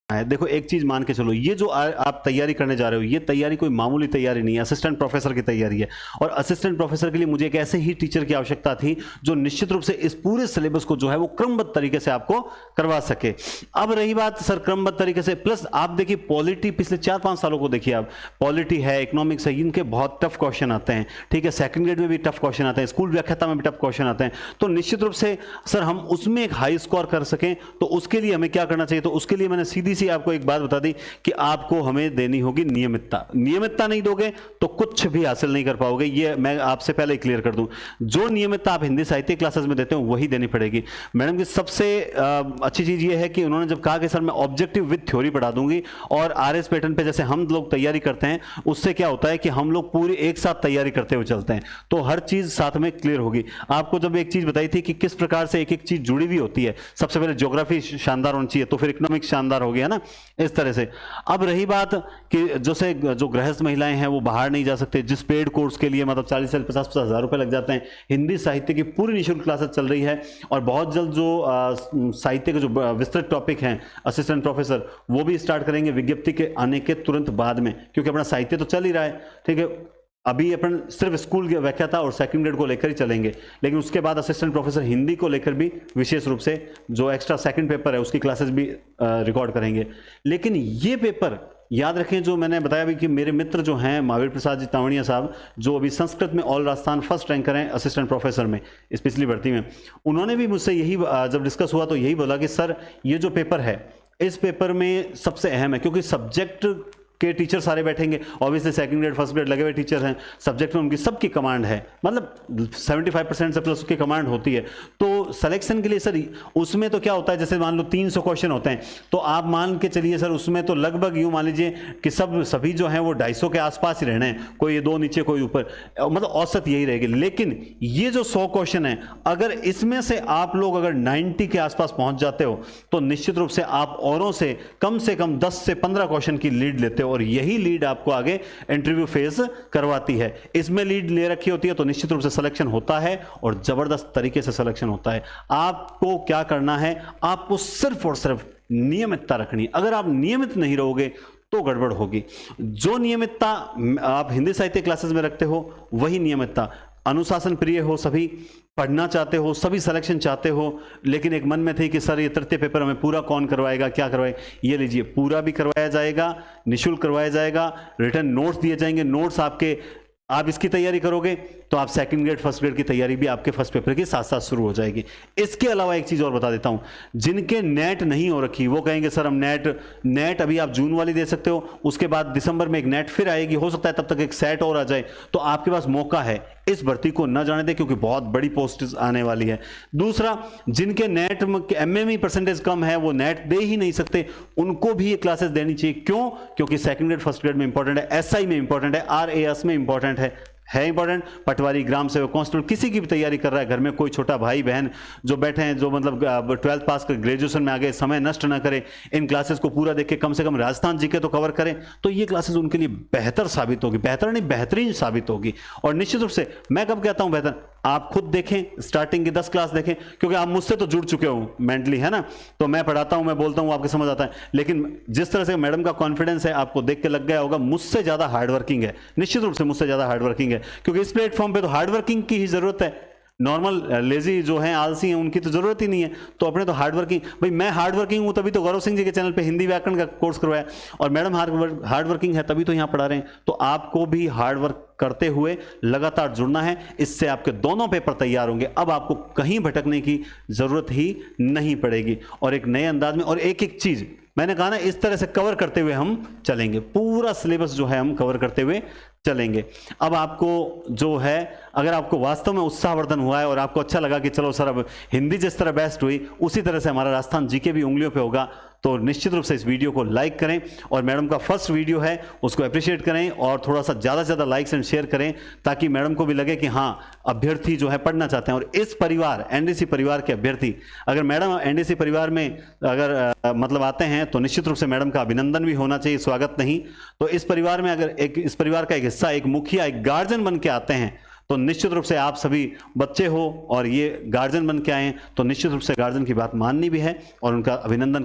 देखो, एक चीज मान के चलो, ये जो आप तैयारी करने जा रहे हो, ये तैयारी कोई मामूली तैयारी नहीं है, असिस्टेंट प्रोफेसर की तैयारी है। और असिस्टेंट प्रोफेसर के लिए मुझे एक ऐसे ही टीचर की आवश्यकता थी जो निश्चित रूप से इस पूरे सिलेबस को जो है वो क्रमबद्ध तरीके से आपको करवा सके। अब रही बात सर क्रमबद्ध तरीके से, प्लस आप देखिए पॉलिटी पिछले 4-5 सालों को देखिए आप, पॉलिटी है, इकोनॉमिक्स है, इनके बहुत टफ क्वेश्चन आते हैं, ठीक है, सेकंड ग्रेड में भी टफ क्वेश्चन आते हैं, स्कूल व्याख्याता में भी टफ क्वेश्चन आते हैं। तो निश्चित रूप से सर हम उसमें एक हाई स्कोर कर सकें, तो उसके लिए हमें क्या करना चाहिए? तो उसके लिए मैंने सीधी सी आपको एक बात बता दी कि आपको हमें देनी होगी नियमितता। नियमितता नहीं दोगे तो कुछ भी हासिल नहीं कर पाओगे, ये मैं आपसे पहले क्लियर कर दूं। जो नियमितता आप हिंदी साहित्य क्लासेस में देते हो वही देनी पड़ेगी। मैडम की सबसे अच्छी चीज ये है कि उन्होंने जब कहा कि सर मैं ऑब्जेक्टिव विद थ्योरी पढ़ा दूंगी, और आरएस पैटर्न पे जैसे हम लोग तैयारी करते हैं, उससे क्या होता है कि हम लोग पूरी एक साथ तैयारी करते हुए चलते हैं, तो हर चीज साथ में क्लियर होगी। आपको जब एक चीज बताई थी कि किस प्रकार से एक एक चीज जुड़ी हुई होती है, सबसे पहले ज्योग्राफी शानदार होनी चाहिए, तो फिर इकोनॉमिक्स शानदार हो गया ना, इस तरह से। अब रही बात कि जैसे जो गृहस्थ महिलाएं हैं वो बाहर नहीं जा सकते, जिस पेड कोर्स के लिए मतलब 40 से 50 हज़ार रुपए लग जाते हैं, हिंदी साहित्य की पूरी निःशुल्क क्लासेस चल रही है। और बहुत जल्द जो साहित्य के जो विस्तृत टॉपिक हैं, असिस्टेंट प्रोफेसर वो भी स्टार्ट करेंगे विज्ञप्ति के आने के तुरंत बाद में, क्योंकि अपना साहित्य तो चल ही रहा है, ठीक है। अभी अपन सिर्फ स्कूल के व्याख्याता और सेकंड ग्रेड को लेकर ही चलेंगे, लेकिन उसके बाद असिस्टेंट प्रोफेसर हिंदी को लेकर भी विशेष रूप से जो एक्स्ट्रा सेकंड पेपर है उसकी क्लासेस भी रिकॉर्ड करेंगे। लेकिन ये पेपर याद रखें, जो मैंने बताया भी कि मेरे मित्र जो हैं महावीर प्रसाद जी तावड़िया साहब, जो अभी संस्कृत में ऑल राजस्थान फर्स्ट रैंकर हैं असिस्टेंट प्रोफेसर में इस पिछली भर्ती में, उन्होंने भी मुझसे यही जब डिस्कस हुआ तो यही बोला कि सर ये जो पेपर है, इस पेपर में सबसे अहम है, क्योंकि सब्जेक्ट के टीचर सारे बैठेंगे, obviously second grade first grade लगे हुए टीचर हैं, सब्जेक्ट में उनकी सबकी कमांड है, मतलब 75% से प्लस उसकी कमांड होती है। तो सिलेक्शन के लिए सर उसमें तो क्या होता है, जैसे मान लो 300 क्वेश्चन होते हैं, तो आप मान के चलिए सर उसमें तो लगभग यूँ मान लीजिए कि सभी जो हैं वो 250 के आसपास ही रहने हैं, कोई 2 नीचे कोई ऊपर, मतलब औसत यही रहेगी। लेकिन ये जो 100 क्वेश्चन है, अगर इसमें से आप लोग अगर 90 के आसपास पहुंच जाते हो, तो निश्चित रूप से आप औरों से कम 10 से 15 क्वेश्चन की लीड लेते हो हो, और यही लीड आपको आगे इंटरव्यू फेस करवाती है। इसमें लीड ले रखी होती है तो निश्चित रूप से सिलेक्शन होता है और जबरदस्त तरीके से सिलेक्शन होता है। आपको क्या करना है, आपको सिर्फ और सिर्फ नियमितता रखनी है। अगर आप नियमित नहीं रहोगे तो गड़बड़ होगी। जो नियमितता आप हिंदी साहित्य क्लासेस में रखते हो वही नियमितता, अनुशासन प्रिय हो, सभी पढ़ना चाहते हो, सभी सिलेक्शन चाहते हो, लेकिन एक मन में थे कि सर ये तृतीय पेपर हमें पूरा कौन करवाएगा, क्या करवाएगा, ये लीजिए पूरा भी करवाया जाएगा, निःशुल्क करवाया जाएगा, रिटर्न नोट्स दिए जाएंगे। नोट्स आपके, आप इसकी तैयारी करोगे तो आप सेकंड ग्रेड फर्स्ट ग्रेड की तैयारी भी आपके फर्स्ट पेपर के साथ साथ शुरू हो जाएगी। इसके अलावा एक चीज़ और बता देता हूं, जिनके नेट नहीं हो रखी वो कहेंगे सर हम नेट अभी आप जून वाली दे सकते हो, उसके बाद दिसंबर में एक नेट फिर आएगी, हो सकता है तब तक एक सेट और आ जाए, तो आपके पास मौका है, इस भर्ती को न जाने दें क्योंकि बहुत बड़ी पोस्ट आने वाली है। दूसरा, जिनके नेट में एमएमई परसेंटेज कम है वो नेट दे ही नहीं सकते, उनको भी ये क्लासेस देनी चाहिए। क्यों? क्योंकि सेकंड ग्रेड फर्स्ट ग्रेड में इंपॉर्टेंट है, एसआई में इंपॉर्टेंट है, आरएएस में इंपॉर्टेंट है इंपॉर्टेंट, पटवारी, ग्राम सेवक, कांस्टेबल, किसी की भी तैयारी कर रहा है, घर में कोई छोटा भाई बहन जो बैठे हैं, जो मतलब 12th पास कर ग्रेजुएशन में आ गए, समय नष्ट ना करें, इन क्लासेस को पूरा देख के कम से कम राजस्थान जीके तो कवर करें, तो ये क्लासेस उनके लिए बेहतर साबित होगी, बेहतर नहीं बेहतरीन साबित होगी। और निश्चित रूप से मैं कब कहता हूं बेहतर, आप खुद देखें, स्टार्टिंग की 10 क्लास देखें, क्योंकि आप मुझसे तो जुड़ चुके हो मेंटली, है ना, तो मैं पढ़ाता हूं, मैं बोलता हूं, आपको समझ आता है, लेकिन जिस तरह से मैडम का कॉन्फिडेंस है आपको देख के लग गया होगा मुझसे ज्यादा हार्डवर्किंग है, निश्चित रूप से मुझसे ज्यादा हार्डवर्किंग है, क्योंकि इस प्लेटफॉर्म पे तो हार्डवर्किंग की ही जरूरत है। नॉर्मल लेजी जो हैं, आलसी हैं, उनकी तो जरूरत ही नहीं है, तो अपने तो हार्डवर्किंग, भाई मैं हार्डवर्किंग हूं तभी तो गौरव सिंह जी के चैनल पे हिंदी व्याकरण का कोर्स करवाया, और मैडम हार्डवर्किंग है तभी तो यहां पढ़ा रहे हैं। तो आपको भी हार्डवर्क करते हुए लगातार जुड़ना है, इससे आपके दोनों पेपर तैयार होंगे। अब आपको कहीं भटकने की जरूरत ही नहीं पड़ेगी, और एक नए अंदाज में, और एक एक चीज मैंने कहा ना, इस तरह से कवर करते हुए हम चलेंगे, पूरा सिलेबस जो है हम कवर करते हुए चलेंगे। अब आपको जो है, अगर आपको वास्तव में उत्साहवर्धन हुआ है और आपको अच्छा लगा कि चलो सर अब हिंदी जिस तरह बेस्ट हुई उसी तरह से हमारा राजस्थान जीके भी उंगलियों पे होगा, तो निश्चित रूप से इस वीडियो को लाइक करें, और मैडम का फर्स्ट वीडियो है उसको अप्रिशिएट करें, और थोड़ा सा ज़्यादा से ज़्यादा लाइक्स एंड शेयर करें, ताकि मैडम को भी लगे कि हाँ अभ्यर्थी जो है पढ़ना चाहते हैं। और इस परिवार, एनडीसी परिवार के अभ्यर्थी, अगर मैडम एनडीसी परिवार में अगर मतलब आते हैं तो निश्चित रूप से मैडम का अभिनंदन भी होना चाहिए, स्वागत नहीं। तो इस परिवार में अगर इस परिवार का एक हिस्सा, एक मुखिया, एक गार्जियन बन के आते हैं तो निश्चित रूप से आप सभी बच्चे हो और ये गार्जियन बन के आए हैं, तो निश्चित रूप से गार्जियन की बात माननी भी है और उनका अभिनंदन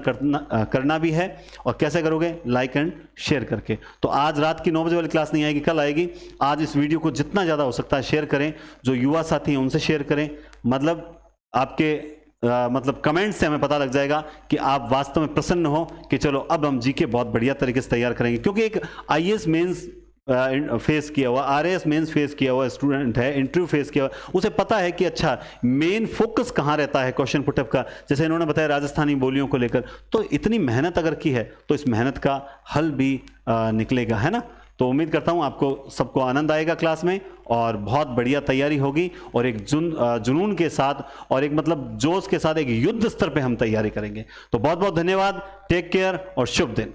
करना भी है। और कैसे करोगे? लाइक एंड शेयर करके। तो आज रात की 9 बजे वाली क्लास नहीं आएगी, कल आएगी। आज इस वीडियो को जितना ज़्यादा हो सकता है शेयर करें, जो युवा साथी हैं उनसे शेयर करें, मतलब आपके मतलब कमेंट से हमें पता लग जाएगा कि आप वास्तव में प्रसन्न हो कि चलो अब हम जीके बहुत बढ़िया तरीके से तैयार करेंगे। क्योंकि एक आईएएस मेंस फेस किया हुआ, आरएएस मेंस फेस किया हुआ स्टूडेंट है, इंटरव्यू फेस किया हुआ, उसे पता है कि अच्छा मेन फोकस कहाँ रहता है क्वेश्चन पुटअप का। जैसे इन्होंने बताया राजस्थानी बोलियों को लेकर, तो इतनी मेहनत अगर की है तो इस मेहनत का हल भी निकलेगा, है ना। तो उम्मीद करता हूँ आपको सबको आनंद आएगा क्लास में, और बहुत बढ़िया तैयारी होगी, और एक जुनून के साथ और एक मतलब जोश के साथ एक युद्ध स्तर पे हम तैयारी करेंगे। तो बहुत बहुत धन्यवाद, टेक केयर और शुभ दिन।